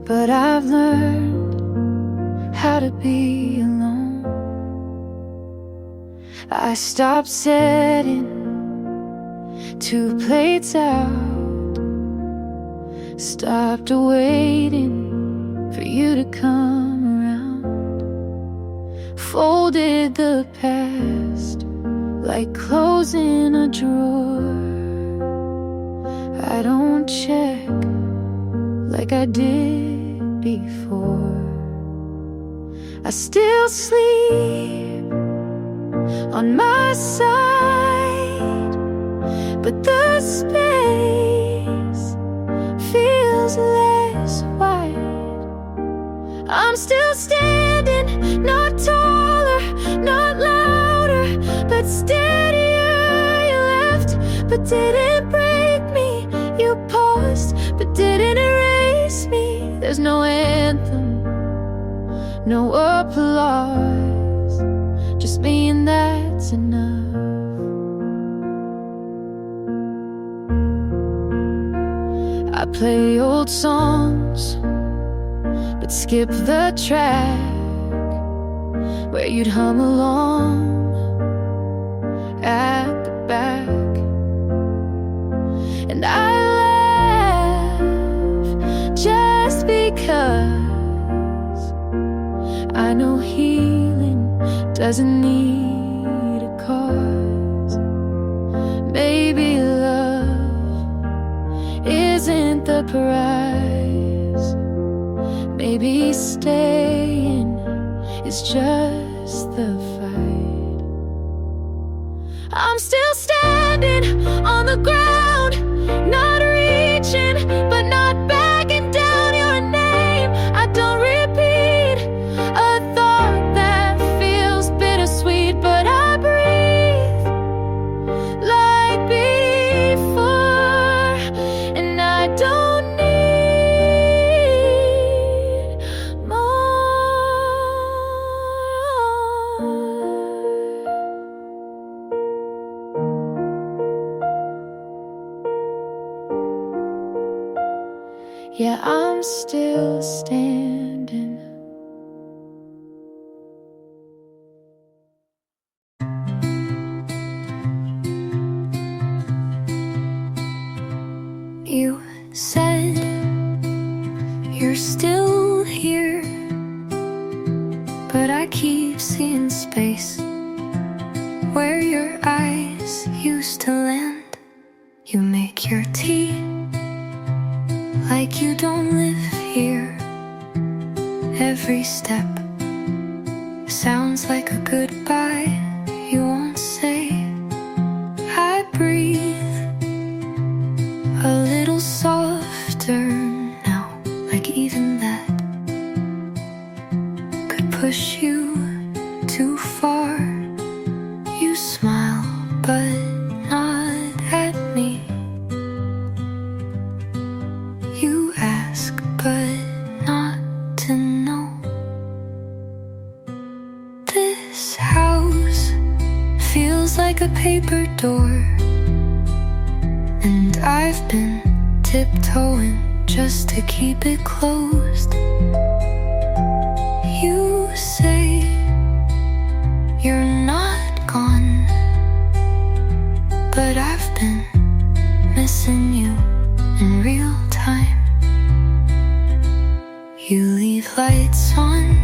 but I've learned how to be alone. I stopped setting 2 plates out, stopped waiting for you to come around, folded the past like clothes in a drawer. I don't check like I did before. I still sleep on my side, but the space feels less wide. I'm still standing, not taller, not louder, but steadier. You left, but didn't break me. You paused, but didn't erase me. There's no anthem, no applause, just me, and that's enough. I play old songs, but skip the track where you'd hum along at the back. And I laugh just because I know healing doesn't need a cause. Maybe love isn't the prize. Maybe staying is just the fight. I'm still standing on the ground, not reaching, but not backing down. Your name, I don't repeat a thought that feels bittersweet, but I breathe like before, and I don't need more. Yeah, I'm still standing. You said you're still here, but I keep seeing space where your eyes used to land. You make your tea like you don't live here. Every step sounds like a goodbye you won't say. I breathe a little softer now, like even that could push you too far. You smile, but not at me. You ask, but door, and I've been tiptoeing just to keep it closed. You say you're not gone, but I've been missing you in real time. You leave lights on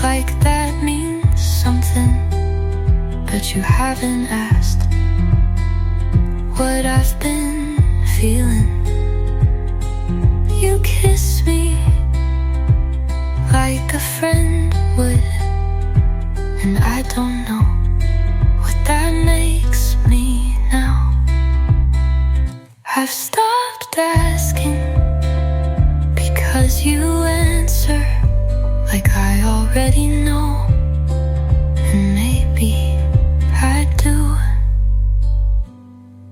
like that means something, but you haven't asked what I've been feeling. You kiss me like a friend would, and I don't know what that makes me now. I've stopped asking because you answer like I already know, and maybe I do.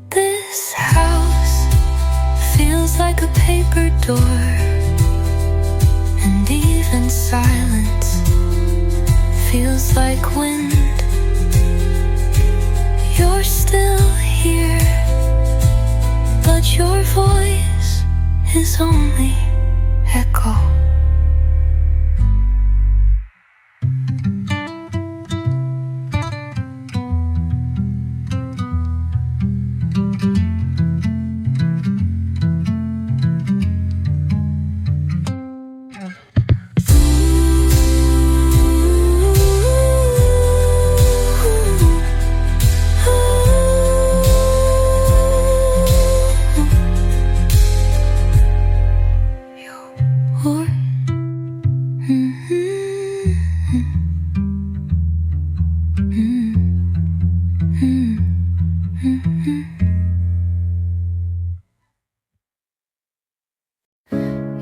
This house feels like a paper door, and even silence feels like wind. You're still here, but your voice is only echo.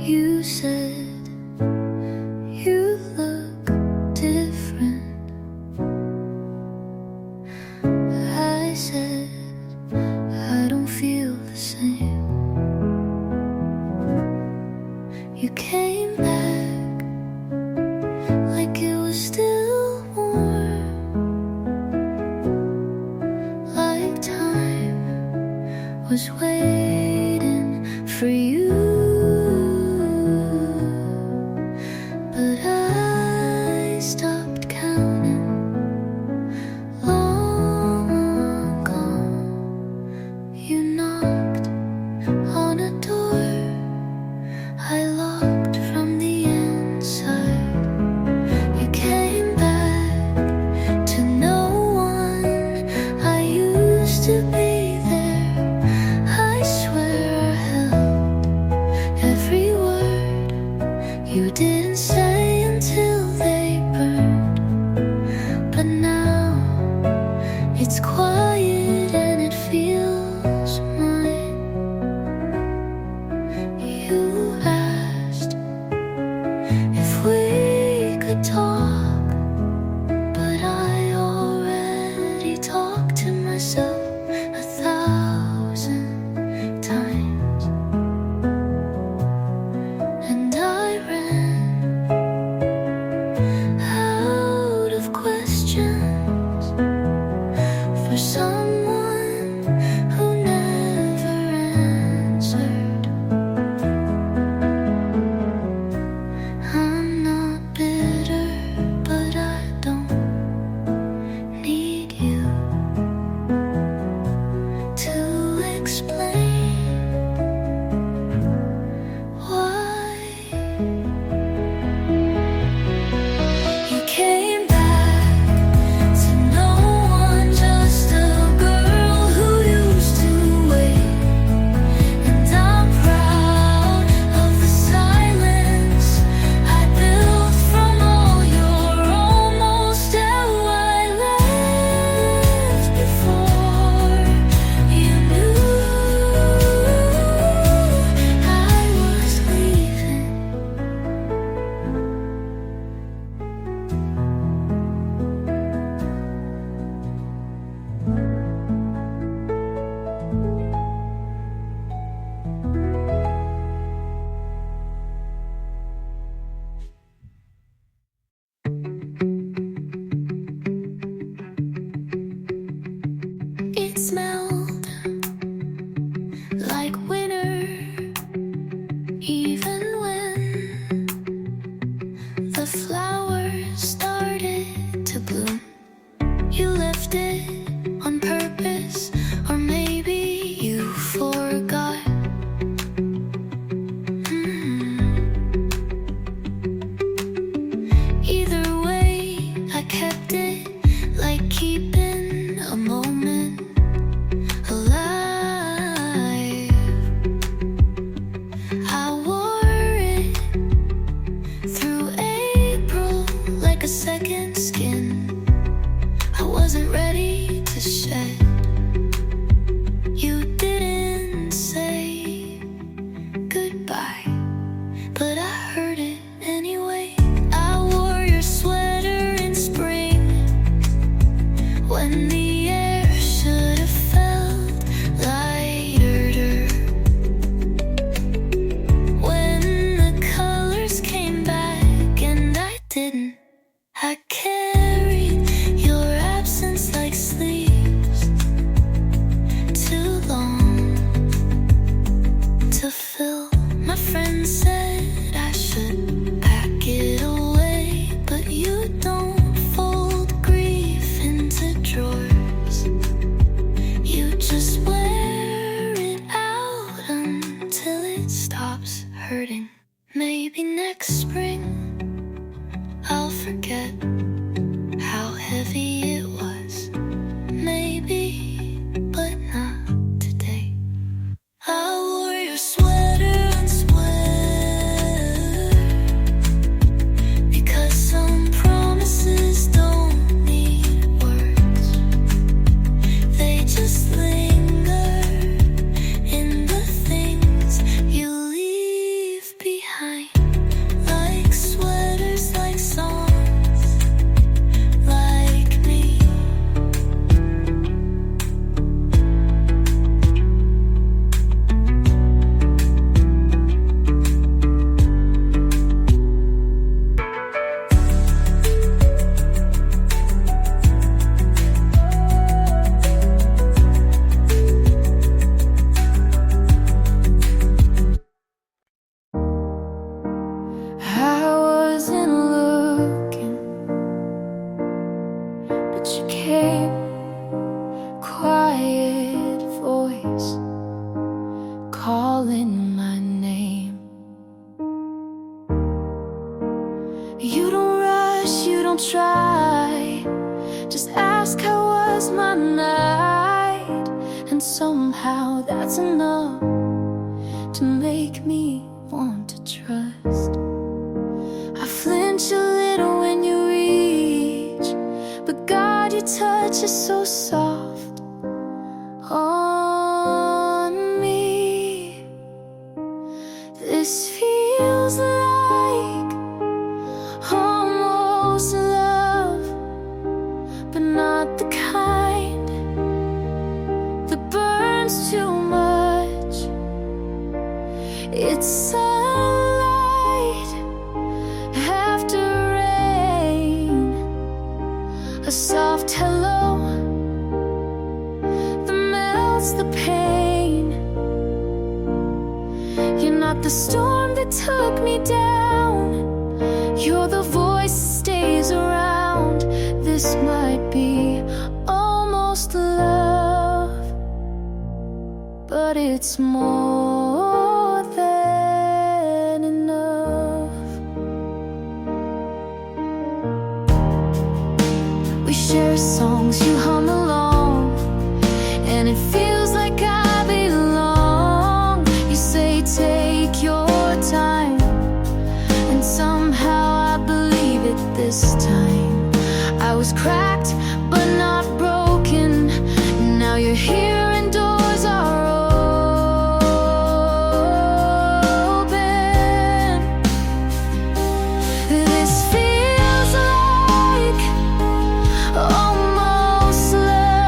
You said you look different. I said I don't feel the same. You came back like it was still warm, like time was waiting for you. But I stopped counting long ago. You knocked on a door I locked from the inside. You came back to no one I used to be there. I swear I held every word you didn't say until they burned. But now it's quiet and it feels mine. You asked if we could talk, but I already talked to myself 1,000 times. And I ran out of questions for someone who never answered. I'm not bitter, smelled like winter, even when the flowers started to bloom. You left it on purpose, or maybe you forgot. Either way, I kept it, like keeping a moment alive. I wore it through April like a second skin. I wasn't ready to shed. You didn't say goodbye, but I heard it anyway. I wore your sweater in spring, when the air should have felt lighter. When the colors came back and I didn't, I carried your absence like sleeves, too long to fill. My friend said I should pack it away, but you don't fold grief into drawers. You just wear it out until it stops hurting. Maybe next spring I'll forget how heavy it was. Maybe, but not today. I wore your sweater and swear, because some promises don't need words. They just linger in the things you leave behind, like sweaters, like songs, like me. I wasn't looking, but you came, quiet voice calling my name. You don't rush, you don't try, just ask how was my night, and somehow that's enough to make me want to trust. I flinch a little when you reach, but God, your touch is so soft on me. This feels like almost love, but not the kind that burns too much. It's sunlight after rain, a soft hello that melts the pain. You're not the storm that took me down, you're the voice that stays around. This might be almost love, but it's more than enough. We share songs, you hum along, and it feels like I belong. You say take your time, and somehow I believe it this time. I was cracked but not broken, now you're here and doors are open. This feels like almost love,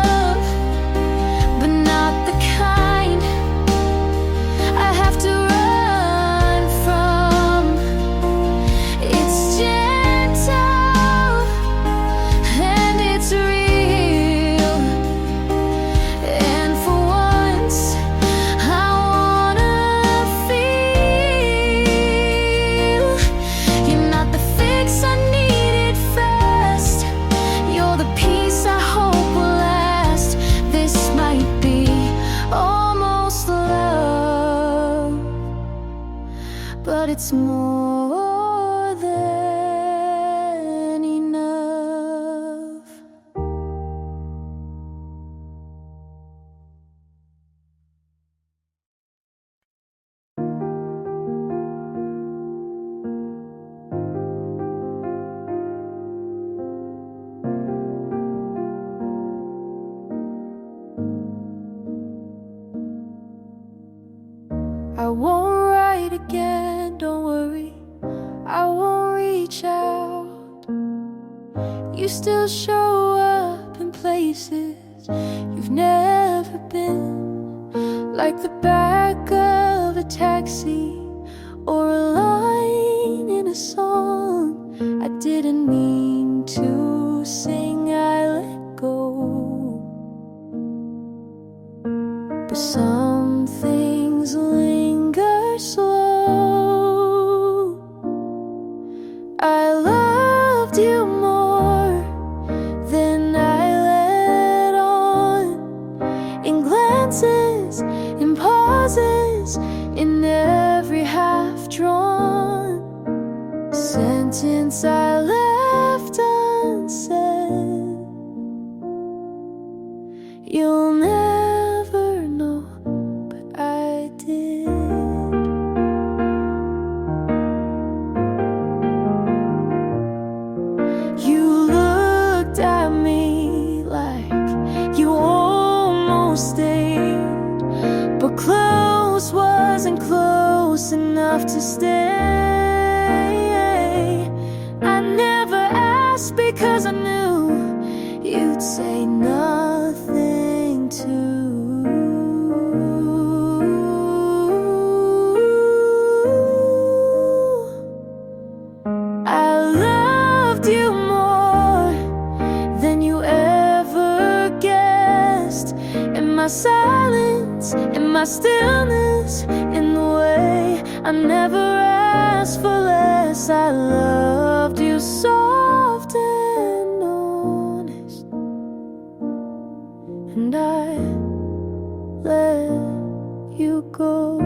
you still show up in places you've never been, like the back of a taxi or a line in a song I didn't mean to sing. I let go, but some things linger slow. I loved you more than I let on, in glances, in pauses, in every half-drawn sentence I left unsaid. You'll never know, but I did. You looked at me like you almost stayed, but close wasn't close enough to stay. I never asked because I knew you'd say nothing too. I loved you more than you ever guessed, in my silence, in my stillness, in the way I never asked for less. I loved you soft and honest, and I let you go.